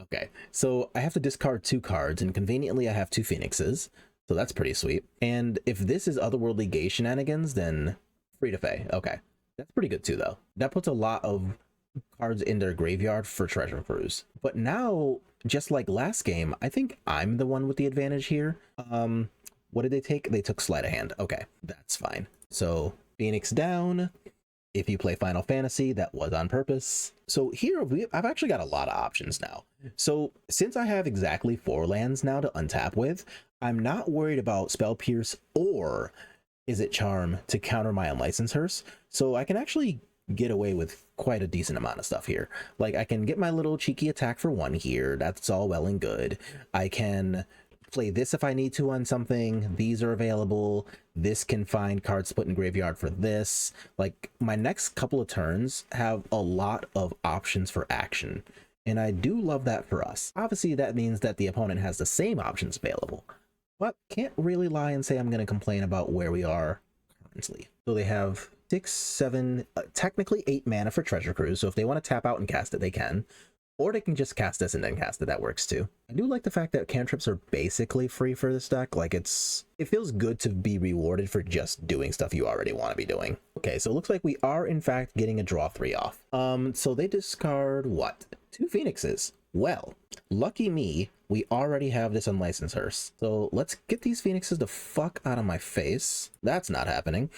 Okay, so I have to discard 2 cards, and conveniently I have 2 Phoenixes, so that's pretty sweet. And if this is Otherworldly Gaze shenanigans, then free to Fae. Okay, that's pretty good too, though. That puts a lot of cards in their graveyard for Treasure Cruise. But now, just like last game, I think I'm the one with the advantage here. What did they take? They took Sleight of Hand. Okay, that's fine. So Phoenix down. If you play Final Fantasy, that was on purpose. So here, I've actually got a lot of options now. So since I have exactly 4 lands now to untap with, I'm not worried about Spell Pierce or Izzet Charm to counter my Unlicensed Hearse. So I can actually get away with quite a decent amount of stuff here. Like, I can get my little cheeky attack for 1 here. That's all well and good. I can play this if I need to on something. These are available. This can find cards to put in graveyard for this. Like, my next couple of turns have a lot of options for action, and I do love that for us. Obviously, that means that the opponent has the same options available, but can't really lie and say I'm going to complain about where we are currently. So they have 6, 7, technically 8 mana for Treasure Cruise, so if they want to tap out and cast it, they can. Or they can just cast this and then cast it. That works too. I do like the fact that cantrips are basically free for this deck. Like, it feels good to be rewarded for just doing stuff you already want to be doing. Okay, so it looks like we are in fact getting a draw 3 off. So they discard what? 2 Phoenixes. Well, lucky me, we already have this Unlicensed Hearse. So let's get these Phoenixes the fuck out of my face. That's not happening.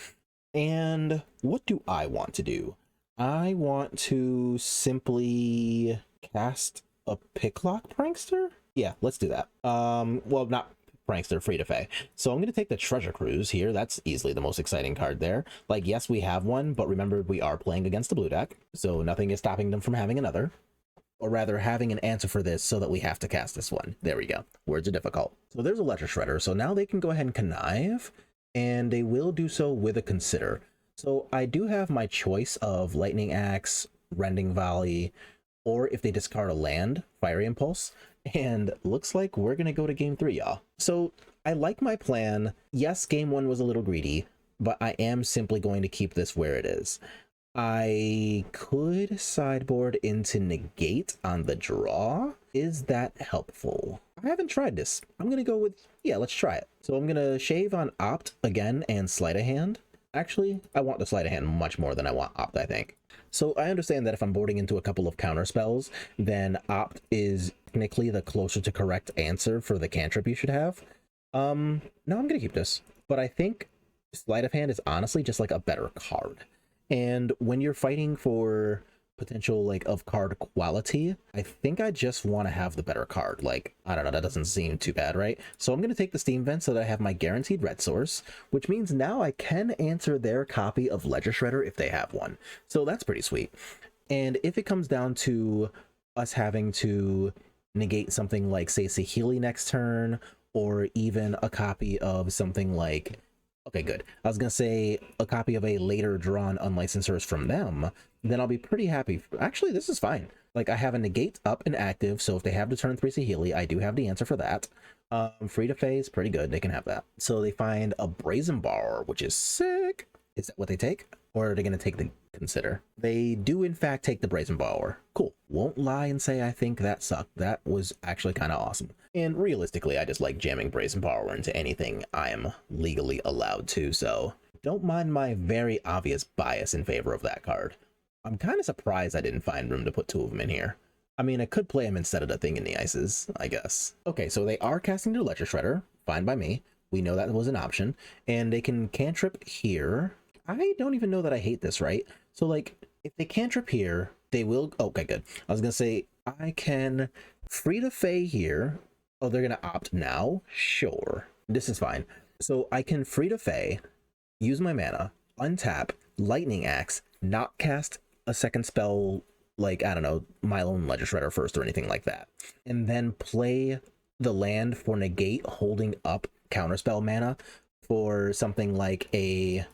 And what do I want to do? I want to simply cast a Picklock Prankster? Yeah, let's do that. Well, not Prankster, free to Fae. So I'm going to take the Treasure Cruise here. That's easily the most exciting card there. Like, yes, we have one, but remember, we are playing against the blue deck, so nothing is stopping them from having another. Or rather, having an answer for this so that we have to cast this one. There we go. Words are difficult. So there's a Ledger Shredder, so now they can go ahead and connive, and they will do so with a Consider. So I do have my choice of Lightning Axe, Rending Volley, or if they discard a land, Fiery Impulse, and looks like we're going to go to game 3, y'all. So I like my plan. Yes, game 1 was a little greedy, but I am simply going to keep this where it is. I could sideboard into Negate on the draw. Is that helpful? I haven't tried this. I'm going to go with, yeah, let's try it. So I'm going to shave on Opt again and Sleight of Hand. Actually, I want the Sleight of Hand much more than I want Opt, I think. So I understand that if I'm boarding into a couple of counter spells, then Opt is technically the closer to correct answer for the cantrip you should have. No, I'm going to keep this. But I think Sleight of Hand is honestly just like a better card. And when you're fighting for potential like of card quality, I think I just want to have the better card. Like, I don't know, that doesn't seem too bad, right? So I'm going to take the Steam Vent so that I have my guaranteed red source, which means now I can answer their copy of Ledger Shredder if they have one. So that's pretty sweet. And if it comes down to us having to negate something like, say, Saheeli next turn, or even a copy of something like Okay, good. I was gonna say a copy of a later drawn unlicensed hearse from them, then I'll be pretty happy. Actually, this is fine. Like, I have a negate up and active, so if they have the turn 3 Saheeli, I do have the answer for that. Free to phase, pretty good. They can have that. So they find a Brazen Borrower, which is sick. Is that what they take? Or are they going to take the Consider? They do, in fact, take the Brazen Borrower. Cool. Won't lie and say I think that sucked. That was actually kind of awesome. And realistically, I just like jamming Brazen Borrower into anything I am legally allowed to, so don't mind my very obvious bias in favor of that card. I'm kind of surprised I didn't find room to put 2 of them in here. I mean, I could play them instead of the Thing in the Ices, I guess. Okay, so they are casting their Ledger Shredder. Fine by me. We know that was an option. And they can cantrip here. I don't even know that I hate this, right? So, like, if they cantrip here, they will... Okay, good. I was going to say, I can free to Fae here. Oh, they're going to opt now? Sure. This is fine. So I can free to Fae, use my mana, untap, Lightning Axe, not cast a second spell, like, I don't know, my own Ledger Shredder first or anything like that, and then play the land for negate holding up counterspell mana for something like a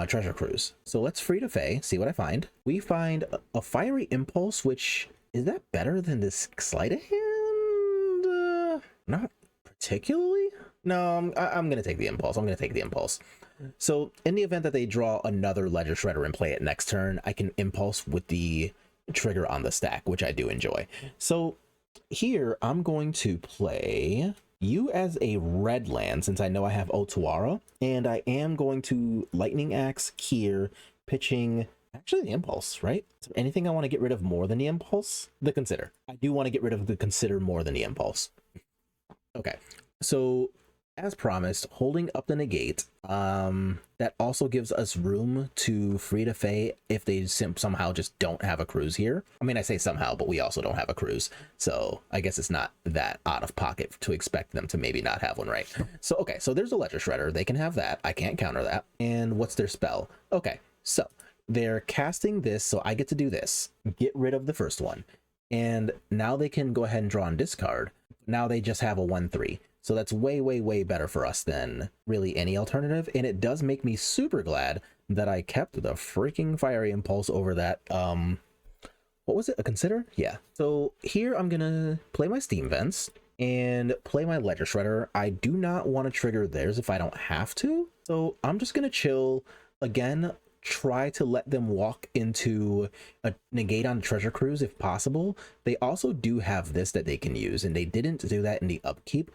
Treasure Cruise. So let's free to Fae, see what I find. We find a Fiery Impulse, which, is that better than this Sleight of Hand? Not particularly. No, I'm going to take the Impulse. I'm going to take the Impulse. So in the event that they draw another Ledger Shredder and play it next turn, I can Impulse with the trigger on the stack, which I do enjoy. So here I'm going to play you as a red land, since I know I have Otawara, and I am going to Lightning Axe here, pitching actually the Impulse, right? So anything I want to get rid of more than the Impulse? The Consider. I do want to get rid of the Consider more than the Impulse. Okay, so as promised, holding up the negate, that also gives us room to free to Fae if they somehow just don't have a cruise here. I mean, I say somehow, but we also don't have a cruise, so I guess it's not that out of pocket to expect them to maybe not have one, right? So, okay, so there's a Ledger Shredder. They can have that. I can't counter that. And what's their spell? Okay, so they're casting this, so I get to do this. Get rid of the first one. And now they can go ahead and draw and discard. Now they just have a 1/3. So that's way, way, way better for us than really any alternative. And it does make me super glad that I kept the freaking Fiery Impulse over that, what was it? A Consider? Yeah. So here I'm going to play my Steam Vents and play my Ledger Shredder. I do not want to trigger theirs if I don't have to. So I'm just going to chill. Again, try to let them walk into a negate on Treasure Cruise if possible. They also do have this that they can use, and they didn't do that in the upkeep,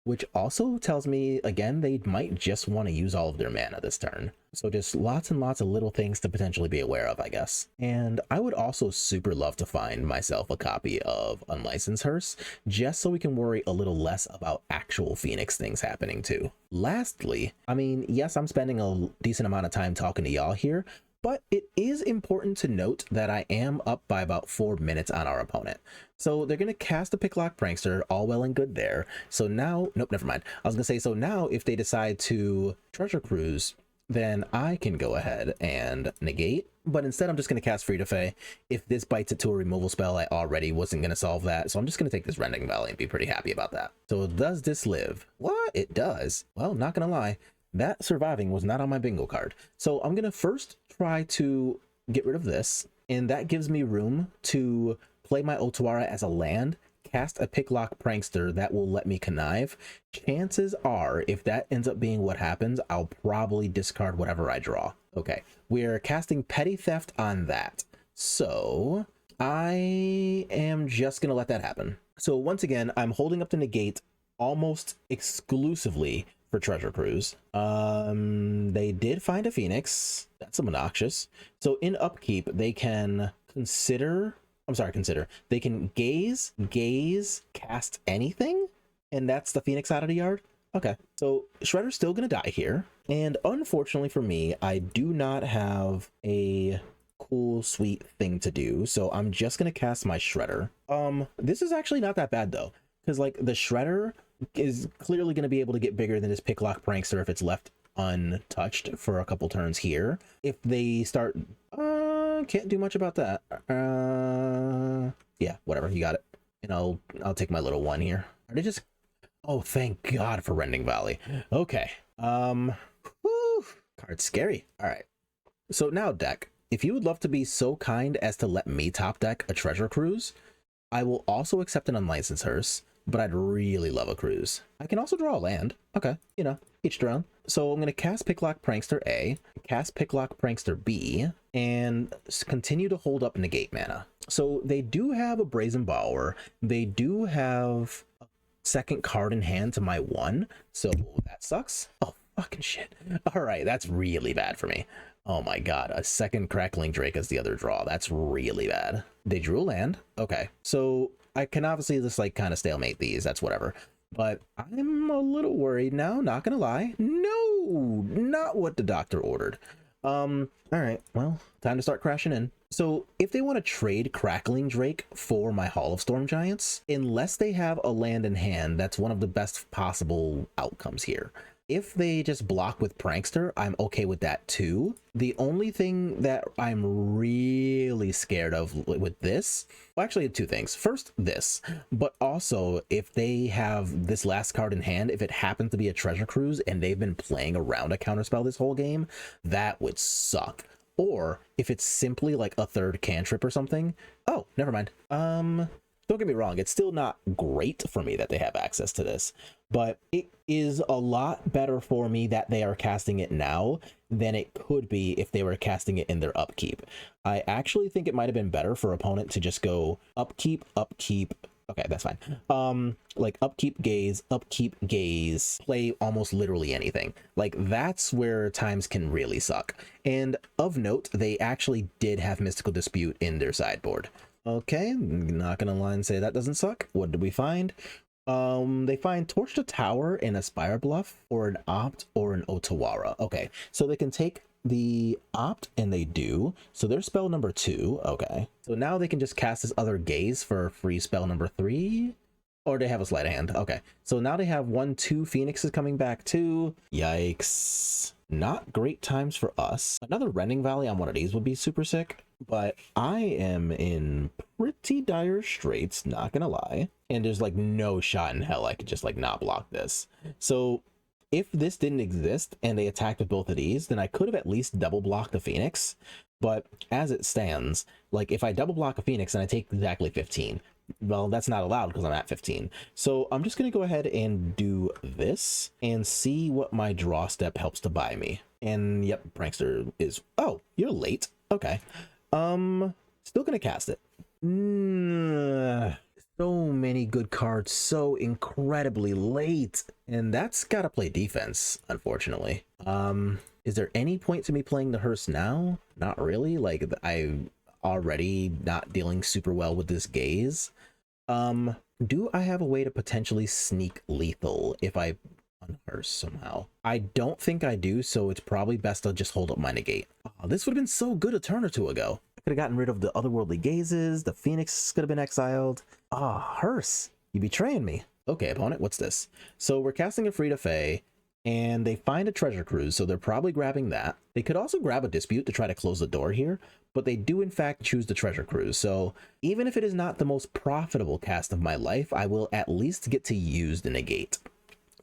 which also tells me, again, they might just want to use all of their mana this turn. So just lots and lots of little things to potentially be aware of, I guess. And I would also super love to find myself a copy of Unlicensed Hearse, just so we can worry a little less about actual Phoenix things happening too. Lastly, I mean, yes, I'm spending a decent amount of time talking to y'all here, but it is important to note that I am up by about 4 minutes on our opponent. So they're going to cast a Picklock Prankster, all well and good there. So now, nope, never mind. I was going to say, so now if they decide to Treasure Cruise, then I can go ahead and negate. But instead, I'm just going to cast Free to Fae. If this bites it to a removal spell, I already wasn't going to solve that. So I'm just going to take this Rending Valley and be pretty happy about that. So does this live? What? It does. Well, not going to lie. That surviving was not on my bingo card. So I'm going to first try to get rid of this. And that gives me room to play my Otawara as a land, cast a Picklock Prankster that will let me connive. Chances are, if that ends up being what happens, I'll probably discard whatever I draw. Okay, we're casting Petty Theft on that. So I am just going to let that happen. So once again, I'm holding up the negate almost exclusively for Treasure Cruise. They did find a Phoenix. That's obnoxious. So in upkeep, they can consider, they can gaze, cast anything, and that's the Phoenix out of the yard. Okay, so Shredder's still gonna die here, and unfortunately for me, I do not have a cool, sweet thing to do, so I'm just gonna cast my Shredder. This is actually not that bad though, because like the Shredder is clearly going to be able to get bigger than this Picklock Prankster if it's left untouched for a couple turns here. If they start, can't do much about that. Yeah, whatever, you got it. And I'll take my little one here. Are they just, oh, thank God for Rending Valley. Okay. Whew. Card's scary. All right. So now, deck, if you would love to be so kind as to let me top deck a treasure cruise, I will also accept an unlicensed hearse, but I'd really love a cruise. I can also draw a land. Okay, you know, each their own. So I'm going to cast Picklock Prankster A, cast Picklock Prankster B, and continue to hold up negate mana. So they do have a Brazen Borrower. They do have a second card in hand to my one, so that sucks. Oh, fucking shit. All right, that's really bad for me. Oh my god, a second Crackling Drake as the other draw. That's really bad. They drew a land. Okay, so I can obviously just like kind of stalemate these. That's whatever. But I'm a little worried now, not gonna lie. No, not what the doctor ordered. All right, well, time to start crashing in. So if they want to trade Crackling Drake for my Hall of Storm Giants, unless they have a land in hand, that's one of the best possible outcomes here. If they just block with Prankster, I'm okay with that too. The only thing that I'm really scared of with this, well, actually two things. First, this, but also if they have this last card in hand, if it happens to be a Treasure Cruise and they've been playing around a counterspell this whole game, that would suck. Or if it's simply like a third cantrip or something. Oh, never mind. Don't get me wrong, it's still not great for me that they have access to this, but it is a lot better for me that they are casting it now than it could be if they were casting it in their upkeep. I actually think it might have been better for opponent to just go upkeep, upkeep. Okay, that's fine. Like upkeep, gaze, play almost literally anything. Like that's where times can really suck. And of note, they actually did have Mystical Dispute in their sideboard. Okay, not gonna lie and say that doesn't suck. What did we find? They find Torch the Tower and a Spire Bluff, or an Opt, or an Otawara. Okay, so they can take the Opt, and they do. So they're spell number 2. Okay, so now they can just cast this other Gaze for free spell number 3. Or they have a sleight of hand. Okay, so now they have 1-2 Phoenixes coming back too. Yikes. Not great times for us. Another Rending Valley on one of these would be super sick, but I am in pretty dire straits, not gonna lie. And there's like no shot in hell I could just like not block this. So if this didn't exist and they attacked with both of these, then I could have at least double blocked the Phoenix. But as it stands, like if I double block a Phoenix and I take exactly 15, well, that's not allowed because I'm at 15. So I'm just going to go ahead and do this and see what my draw step helps to buy me. And yep, Prankster is, oh, you're late. Okay. Still going to cast it. So many good cards so incredibly late. And that's got to play defense, unfortunately. Is there any point to me playing the hearse now? Not really. Like I already not dealing super well with this gaze. Do I have a way to potentially sneak lethal if I unhearse somehow? I don't think I do, so it's probably best to just hold up my negate. Oh, this would have been so good a turn or two ago. I could have gotten rid of the otherworldly gazes, the Phoenix could have been exiled. Ah, hearse, you betraying me. Okay, opponent, what's this? So we're casting a Frida Fae, and they find a Treasure Cruise, so they're probably grabbing that. They could also grab a Dispute to try to close the door here, but they do in fact choose the Treasure Cruise. So even if it is not the most profitable cast of my life, I will at least get to use the negate.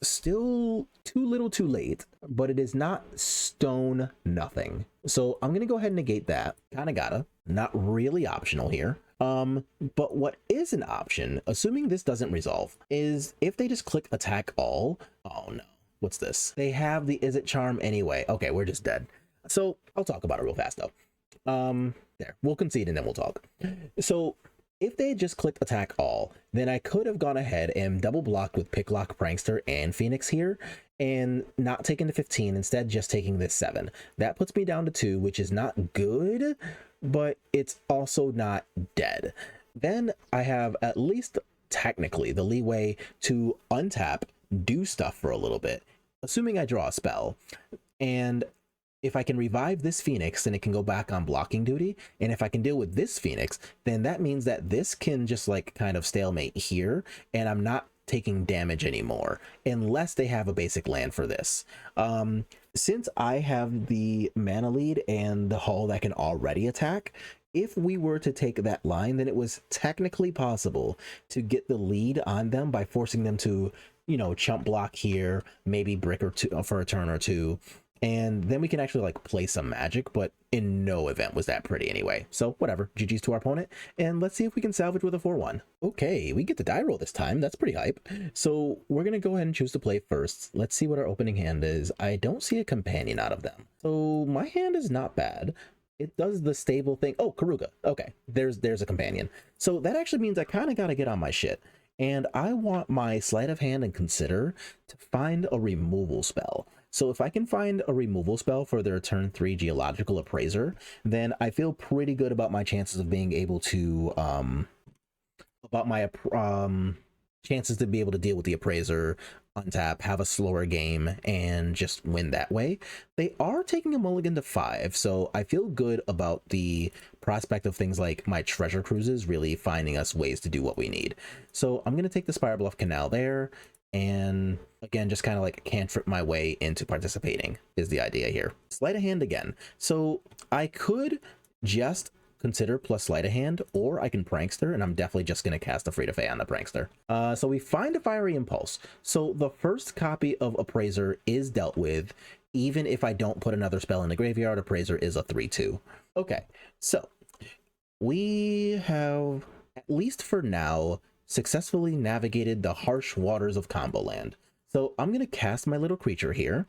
Still too little too late, but it is not stone nothing. So I'm gonna go ahead and negate that. Kinda gotta. Not really optional here. But what is an option, assuming this doesn't resolve, is if they just click attack all. Oh no. What's this? They have the Izzet charm anyway. Okay, we're just dead. So I'll talk about it real fast though. There, we'll concede and then we'll talk. So if they just clicked attack all, then I could have gone ahead and double blocked with Picklock, Prankster, and Phoenix here, and not taking the 15, instead just taking this 7. That puts me down to 2, which is not good, but it's also not dead. Then I have at least technically the leeway to untap, do stuff for a little bit, assuming I draw a spell. And if I can revive this Phoenix, then it can go back on blocking duty. And if I can deal with this Phoenix, then that means that this can just like kind of stalemate here, and I'm not taking damage anymore unless they have a basic land for this. Since I have the mana lead and the hull that can already attack, if we were to take that line, then it was technically possible to get the lead on them by forcing them to, you know, chump block here, maybe brick or two for a turn or two, and then we can actually like play some magic, but in no event was that pretty anyway. So whatever, GG's to our opponent, and let's see if we can salvage with a 4-1. Okay, we get the die roll this time. That's pretty hype. So we're gonna go ahead and choose to play first. Let's see what our opening hand is. I don't see a companion out of them, so my hand is not bad. It does the stable thing. Oh, Karuga. Okay, there's a companion. So that actually means I kind of got to get on my shit. And I want my sleight of hand and consider to find a removal spell. So if I can find a removal spell for their turn 3 geological appraiser, then I feel pretty good about my chances of being able to chances to be able to deal with the appraiser, untap, have a slower game, and just win that way. They are taking a mulligan to 5, so I feel good about the prospect of things like my treasure cruises really finding us ways to do what we need. So I'm going to take the Spire Bluff Canal there, and again, just kind of like cantrip my way into participating is the idea here. Sleight of hand again. So I could just consider plus sleight of hand, or I can prankster, and I'm definitely just going to cast a free to fae on the prankster. So we find a fiery impulse. So the first copy of appraiser is dealt with, even if I don't put another spell in the graveyard. Appraiser is a 3/2. Okay, so we have, at least for now, successfully navigated the harsh waters of Combo Land. So I'm going to cast my little creature here,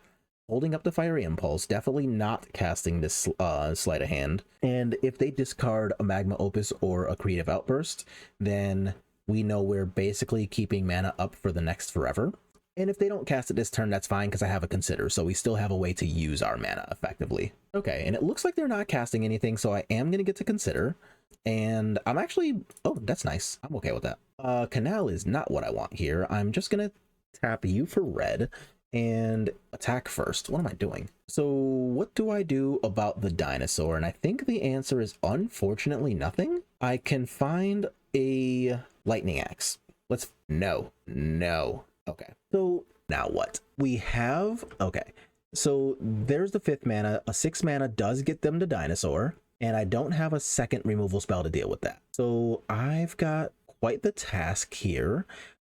holding up the fiery impulse, definitely not casting this sleight of hand. And if they discard a magma opus or a creative outburst, then we know we're basically keeping mana up for the next forever. And if they don't cast it this turn, that's fine, because I have a consider, so we still have a way to use our mana effectively. Okay, and it looks like they're not casting anything, so I am going to get to consider. And I'm actually, oh, that's nice. I'm okay with that. Canal is not what I want here. I'm just going to tap you for red and attack first. What am I doing? So what do I do about the dinosaur? And I think the answer is unfortunately nothing. I can find a lightning axe. No. Okay, so now what? We have, okay, so there's the 5th mana. A 6 mana does get them to dinosaur, and I don't have a second removal spell to deal with that. So I've got quite the task here.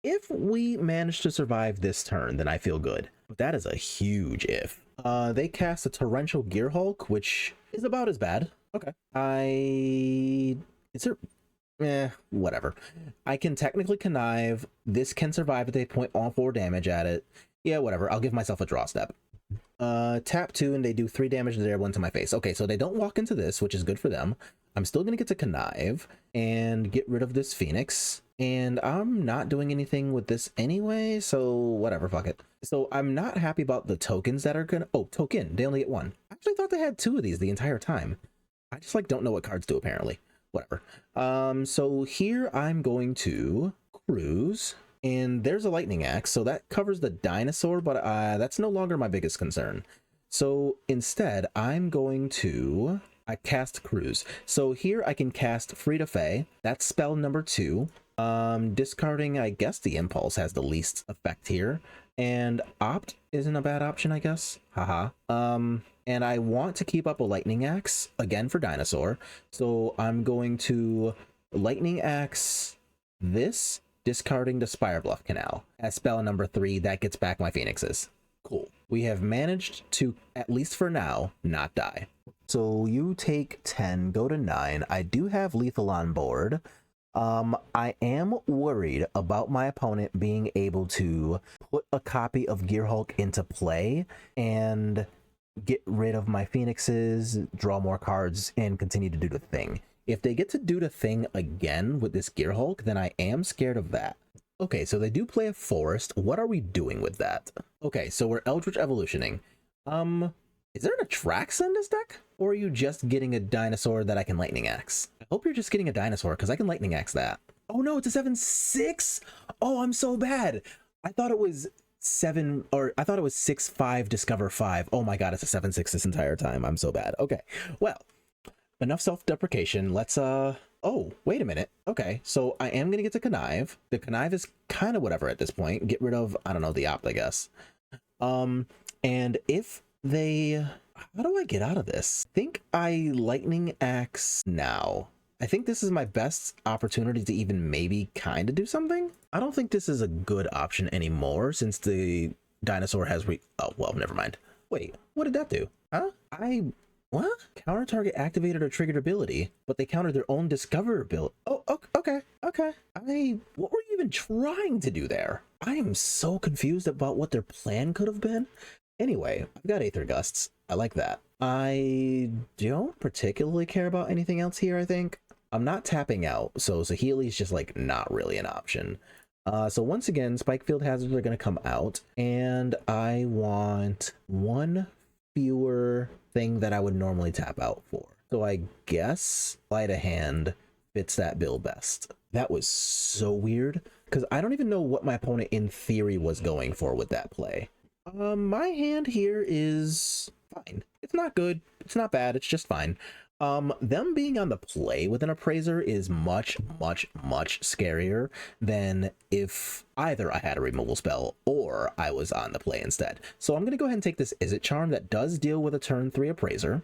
If we manage to survive this turn, then I feel good. But that is a huge if. They cast a Torrential Gearhulk, which is about as bad. Okay. Whatever. I can technically connive. This can survive if they point all 4 damage at it. Yeah, whatever. I'll give myself a draw step. Tap 2 and they do 3 damage to their one to my face. Okay, so they don't walk into this, which is good for them. I'm still going to get to connive and get rid of this Phoenix. And I'm not doing anything with this anyway, so whatever, fuck it. So I'm not happy about the tokens that are gonna... Oh, token. They only get 1. I actually thought they had 2 of these the entire time. I just, like, don't know what cards do, apparently. Whatever. So here I'm going to cruise. And there's a lightning axe, so that covers the dinosaur, but that's no longer my biggest concern. So instead, I'm going to... I cast cruise. So here I can cast free to fae. That's spell number 2. Discarding, I guess the impulse has the least effect here. And opt isn't a bad option, I guess. Haha. And I want to keep up a lightning axe, again for dinosaur. So I'm going to lightning axe this, discarding the Spire Bluff Canal. As spell number 3, that gets back my phoenixes. Cool. We have managed to, at least for now, not die. So you take 10, go to 9. I do have lethal on board. I am worried about my opponent being able to put a copy of Gearhulk into play and get rid of my phoenixes, draw more cards, and continue to do the thing. If they get to do the thing again with this Gearhulk, then I am scared of that. Okay, so they do play a forest. What are we doing with that? Okay, so we're Eldritch Evolutioning. Is there an Atraxa in this deck? Or are you just getting a dinosaur that I can Lightning Axe? I hope you're just getting a dinosaur, because I can Lightning Axe that. Oh no, it's a 7/6? Oh, I'm so bad. I thought it was 6/5, Discover 5. Oh my god, it's a 7/6 this entire time. I'm so bad. Okay, well, enough self-deprecation. Let's, oh, wait a minute. Okay, so I am going to get to Connive. The Connive is kind of whatever at this point. Get rid of, I don't know, the Opt, I guess. And if they... How do I get out of this? I think I Lightning Axe now. I think this is my best opportunity to even maybe kind of do something. I don't think this is a good option anymore since the dinosaur has oh, well, never mind. Wait, what did that do? Huh? What? Counter target activated or triggered ability, but they countered their own discover ability. Oh, okay. What were you even trying to do there? I am so confused about what their plan could have been. Anyway, I've got Aether Gusts. I like that. I don't particularly care about anything else here, I think. I'm not tapping out, so Saheeli is just like not really an option. So once again, Spike Field Hazards are going to come out, and I want one fewer thing that I would normally tap out for. So I guess Sleight of Hand fits that bill best. That was so weird, because I don't even know what my opponent in theory was going for with that play. My hand here is fine. It's not good, it's not bad, it's just fine. Them being on the play with an Appraiser is much scarier than if either I had a removal spell or I was on the play instead. So I'm going to go ahead and take this Izzet Charm that does deal with a turn 3 Appraiser.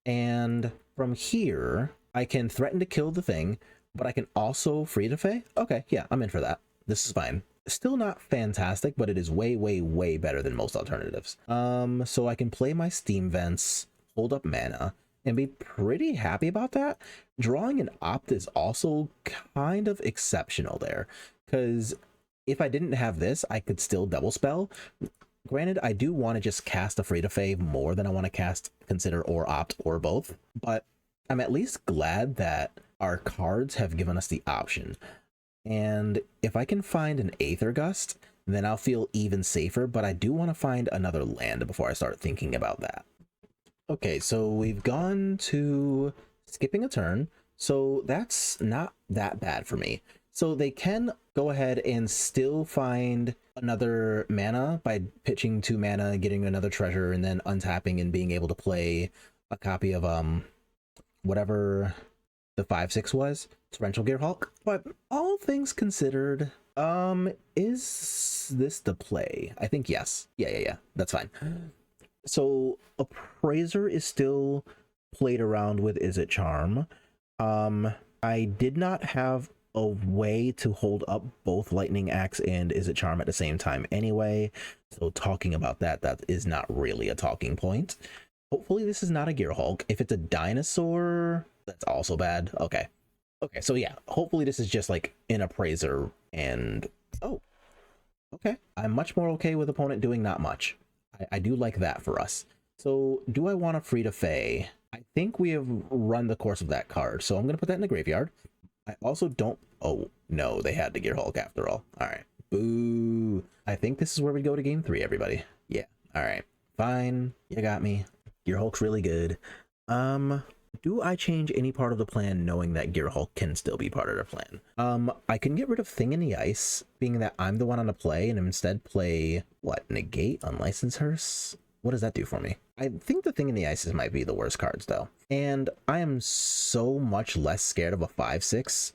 And from here, I can threaten to kill the thing, but I can also free to Fae. Okay, yeah, I'm in for that. This is fine. Still not fantastic, but it is way better than most alternatives. So I can play my Steam Vents, hold up mana, and be pretty happy about that. Drawing an Opt is also kind of exceptional there, because if I didn't have this, I could still double spell. Granted, I do want to just cast a Free to Fae more than I want to cast Consider or Opt or both, but I'm at least glad that our cards have given us the option. And if I can find an Aether Gust, then I'll feel even safer, but I do want to find another land before I start thinking about that. Okay, so we've gone to skipping a turn, so that's not that bad for me. So they can go ahead and still find another mana by pitching 2 mana, getting another treasure, and then untapping and being able to play a copy of whatever the 5/6 was, Torrential Gearhulk. But all things considered, is this the play? I think yes. Yeah, that's fine. So Appraiser is still played around with Izzet Charm. I did not have a way to hold up both Lightning Axe and Izzet Charm at the same time anyway, so talking about that is not really a talking point. Hopefully this is not a Gearhulk. If it's a dinosaur, that's also bad. Okay, so yeah, hopefully this is just like an Appraiser, and oh, okay, I'm much more okay with opponent doing not much. I do like that for us. So do I want a Free to Fae? I think we have run the course of that card, so I'm going to put that in the graveyard. I also don't... Oh, no, they had the Gearhulk after all. All right. Boo. I think this is where we go to game 3, everybody. Yeah. All right. Fine. You got me. Gearhulk's really good. Do I change any part of the plan knowing that Gearhulk can still be part of the plan? I can get rid of Thing in the Ice, being that I'm the one on the play, and instead play, what, Negate Unlicensed Hearse? What does that do for me? I think the Thing in the Ices might be the worst cards, though. And I am so much less scared of a 5/6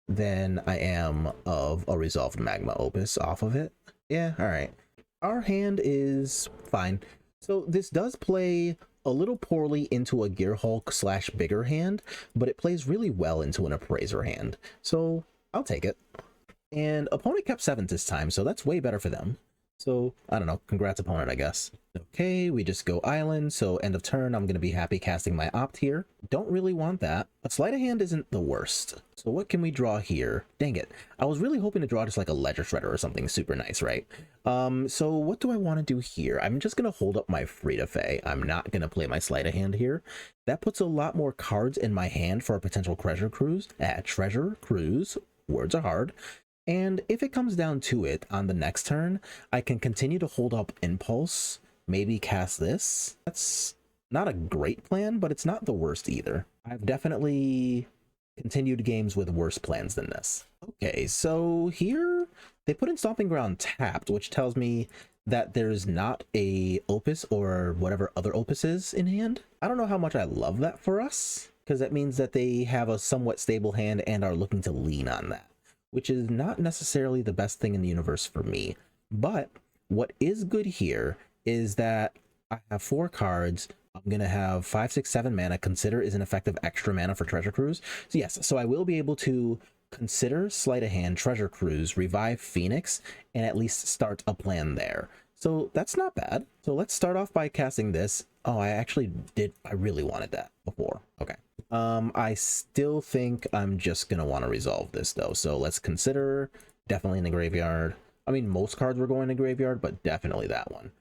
than I am of a Resolved Magma Opus off of it. Yeah, alright. Our hand is fine. So this does play a little poorly into a Gearhulk / bigger hand, but it plays really well into an Appraiser hand. So I'll take it. And opponent kept 7th this time, so that's way better for them. So, I don't know, congrats opponent, I guess. Okay, we just go island, so end of turn, I'm going to be happy casting my Opt here. Don't really want that. A Sleight of Hand isn't the worst. So what can we draw here? Dang it. I was really hoping to draw just like a Ledger Shredder or something super nice, right? So what do I want to do here? I'm just going to hold up my Free to Fae. I'm not going to play my Sleight of Hand here. That puts a lot more cards in my hand for a potential Treasure Cruise. Treasure Cruise, words are hard. And if it comes down to it, on the next turn, I can continue to hold up Impulse, maybe cast this. That's not a great plan, but it's not the worst either. I've definitely continued games with worse plans than this. Okay, so here they put in Stomping Ground tapped, which tells me that there's not a Opus or whatever other Opus is in hand. I don't know how much I love that for us, because that means that they have a somewhat stable hand and are looking to lean on that, which is not necessarily the best thing in the universe for me. But what is good here is that I have 4 cards. I'm going to have 5, 6, 7 mana. Consider is an effective extra mana for Treasure Cruise. So yes, so I will be able to consider, Sleight of Hand, Treasure Cruise, revive Phoenix, and at least start a plan there. So that's not bad. So let's start off by casting this. Oh, I really wanted that before. Okay. I still think I'm just gonna want to resolve this though. So let's consider definitely in the graveyard. I mean, most cards were going to graveyard, but definitely that one.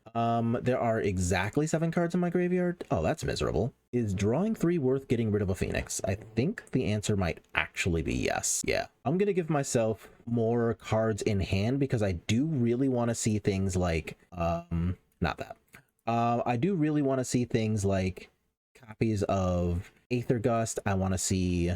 There are exactly 7 cards in my graveyard. Oh, that's miserable. Is drawing 3 worth getting rid of a Phoenix? I think the answer might actually be yes. Yeah, I'm gonna give myself more cards in hand because I do really want to see things like, not that. I do really want to see things like copies of Aether Gust. I want to see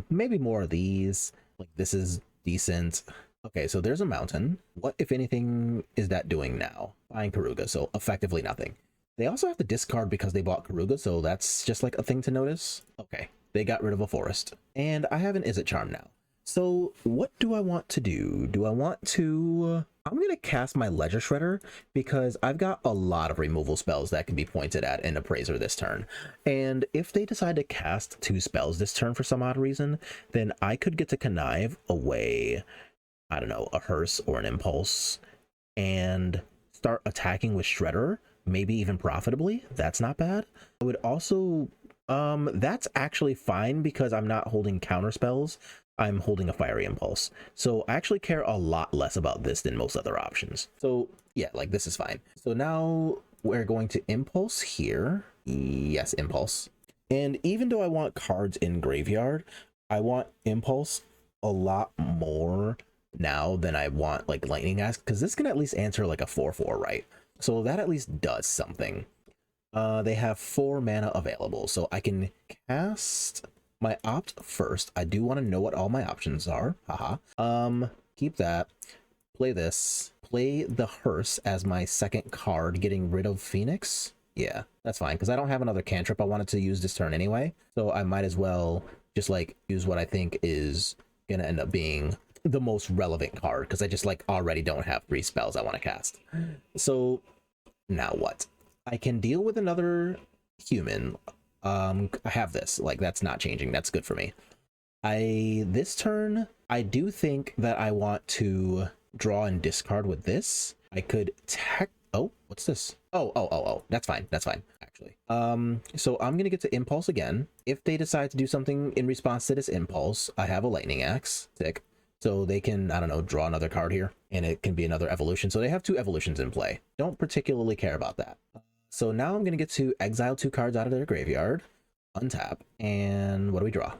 maybe more of these. Like, this is decent. Okay, so there's a mountain. What, if anything, is that doing now? Buying Karuga, so effectively nothing. They also have to discard because they bought Karuga, so that's just like a thing to notice. Okay, they got rid of a forest. And I have an Izzet Charm now. So what do I want to do? Do I want to... I'm going to cast my Ledger Shredder because I've got a lot of removal spells that can be pointed at an Appraiser this turn. And if they decide to cast 2 spells this turn for some odd reason, then I could get to connive away, I don't know, a Hearse or an Impulse and start attacking with Shredder, maybe even profitably. That's not bad. I would also... that's actually fine because I'm not holding counter spells. I'm holding a Fiery Impulse. So I actually care a lot less about this than most other options. So yeah, like this is fine. So now we're going to Impulse here. Yes, Impulse. And even though I want cards in graveyard, I want Impulse a lot more now than I want like Lightning Axe, because this can at least answer like a 4/4, right? So that at least does something. They have 4 mana available, so I can cast my opt first. I do want to know what all my options are. Haha. Keep that. Play this. Play the Hearse as my second card, getting rid of Phoenix. Yeah, that's fine, because I don't have another cantrip I wanted to use this turn anyway. So I might as well just like use what I think is gonna end up being the most relevant card, because I just like already don't have 3 spells I want to cast. So now what? I can deal with another human. I have this, like that's not changing. That's good for me. This turn, I do think that I want to draw and discard with this. I could oh, what's this? Oh, that's fine. That's fine, actually. So I'm gonna get to Impulse again. If they decide to do something in response to this Impulse, I have a Lightning Axe. Tick. So they can, I don't know, draw another card here, and it can be another evolution. So they have 2 evolutions in play. Don't particularly care about that. So now I'm going to get to exile 2 cards out of their graveyard, untap, and what do we draw?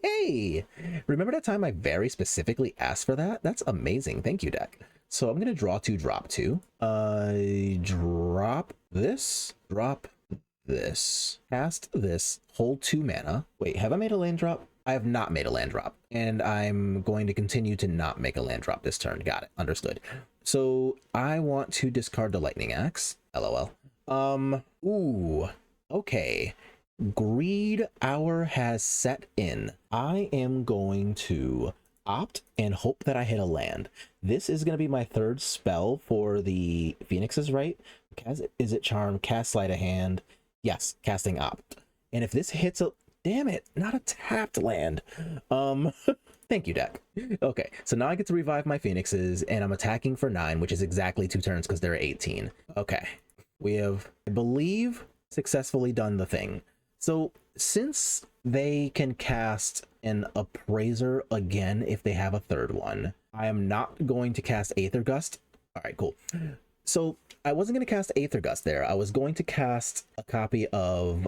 Hey! Remember that time I very specifically asked for that? That's amazing. Thank you, deck. So I'm going to draw 2, drop 2. Drop this, cast this, hold 2 mana. Wait, have I made a land drop? I have not made a land drop, and I'm going to continue to not make a land drop this turn. Got it. Understood. So I want to discard the Lightning Axe. LOL. Ooh, okay. Greed hour has set in. I am going to opt and hope that I hit a land. This is going to be my 3rd spell for the Phoenixes, right? Izzet Charm, cast Sleight of Hand. Yes, casting opt. And if this hits a... Damn it, not a tapped land. Thank you, deck. Okay, so now I get to revive my Phoenixes, and I'm attacking for 9, which is exactly 2 turns because they're 18. Okay, we have, I believe, successfully done the thing. So since they can cast an Appraiser again if they have a 3rd one, I am not going to cast Aether Gust. All right, cool. So I wasn't going to cast Aether Gust there. I was going to cast a copy of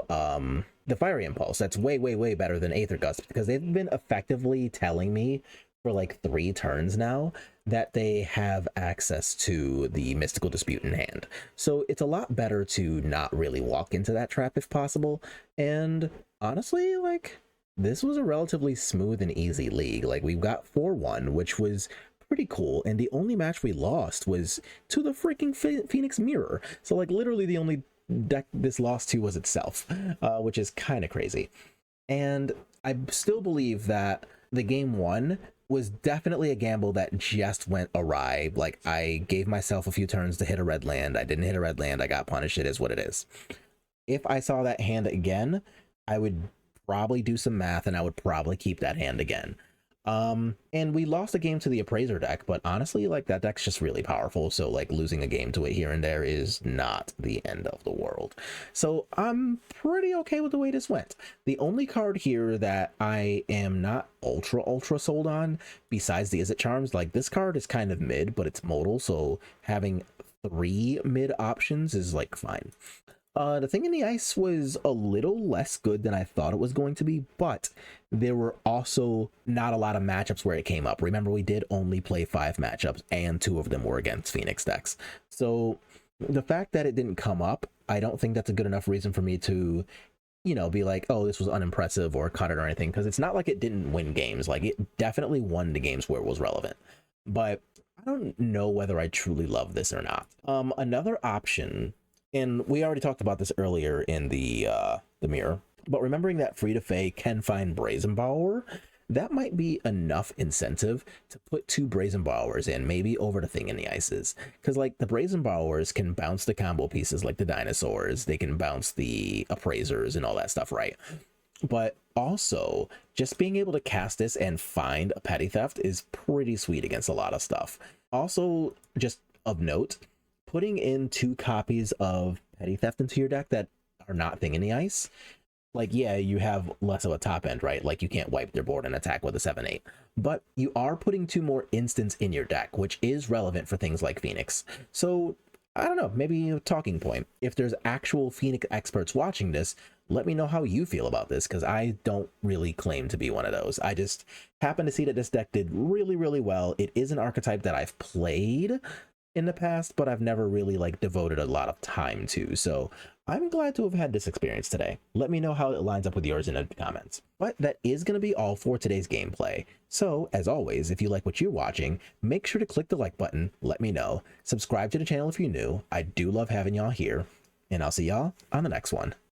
the Fiery Impulse. That's way, way, way better than Aether Gust, because they've been effectively telling me for like 3 turns now that they have access to the Mystical Dispute in hand. So it's a lot better to not really walk into that trap if possible. And honestly, like, this was a relatively smooth and easy league. Like, we got 4-1, which was pretty cool, and the only match we lost was to the freaking Phoenix Mirror. So like literally the only deck this lost to was itself, which is kind of crazy. And I still believe that the game 1 was definitely a gamble that just went awry. Like, I gave myself a few turns to hit a red land. I didn't hit a red land. I got punished. It is what it is. If I saw that hand again, I would probably do some math and I would probably keep that hand again. And we lost a game to the Appraiser deck, but honestly, like, that deck's just really powerful, so like losing a game to it here and there is not the end of the world. So I'm pretty okay with the way this went. The only card here that I am not ultra sold on, besides the Izzet Charms, like, this card is kind of mid, but it's modal, so having 3 mid options is like fine. The Thing in the Ice was a little less good than I thought it was going to be, but there were also not a lot of matchups where it came up. Remember, we did only play 5 matchups, and 2 of them were against Phoenix decks. So the fact that it didn't come up, I don't think that's a good enough reason for me to, you know, be like, oh, this was unimpressive or cut it or anything, because it's not like it didn't win games. Like, it definitely won the games where it was relevant. But I don't know whether I truly love this or not. Another option, and we already talked about this earlier in the mirror, but remembering that Free to Fae can find Brazen Borrower, that might be enough incentive to put 2 Brazen Borrowers in, maybe over the Thing in the Ices. Because, like, the Brazen Borrowers can bounce the combo pieces like the dinosaurs, they can bounce the appraisers and all that stuff, right? But also, just being able to cast this and find a Petty Theft is pretty sweet against a lot of stuff. Also, just of note, putting in 2 copies of Petty Theft into your deck that are not Thing in the Ice, like, yeah, you have less of a top end, right? Like, you can't wipe their board and attack with a 7/8, but you are putting 2 more instants in your deck, which is relevant for things like Phoenix. So I don't know, maybe a talking point. If there's actual Phoenix experts watching this, let me know how you feel about this, because I don't really claim to be one of those. I just happen to see that this deck did really well. It is an archetype that I've played in the past, but I've never really like devoted a lot of time to, so I'm glad to have had this experience today. Let me know how it lines up with yours in the comments. But that is going to be all for today's gameplay. So, as always, if you like what you're watching, make sure to click the like button, let me know, subscribe to the channel if you're new. I do love having y'all here, and I'll see y'all on the next one.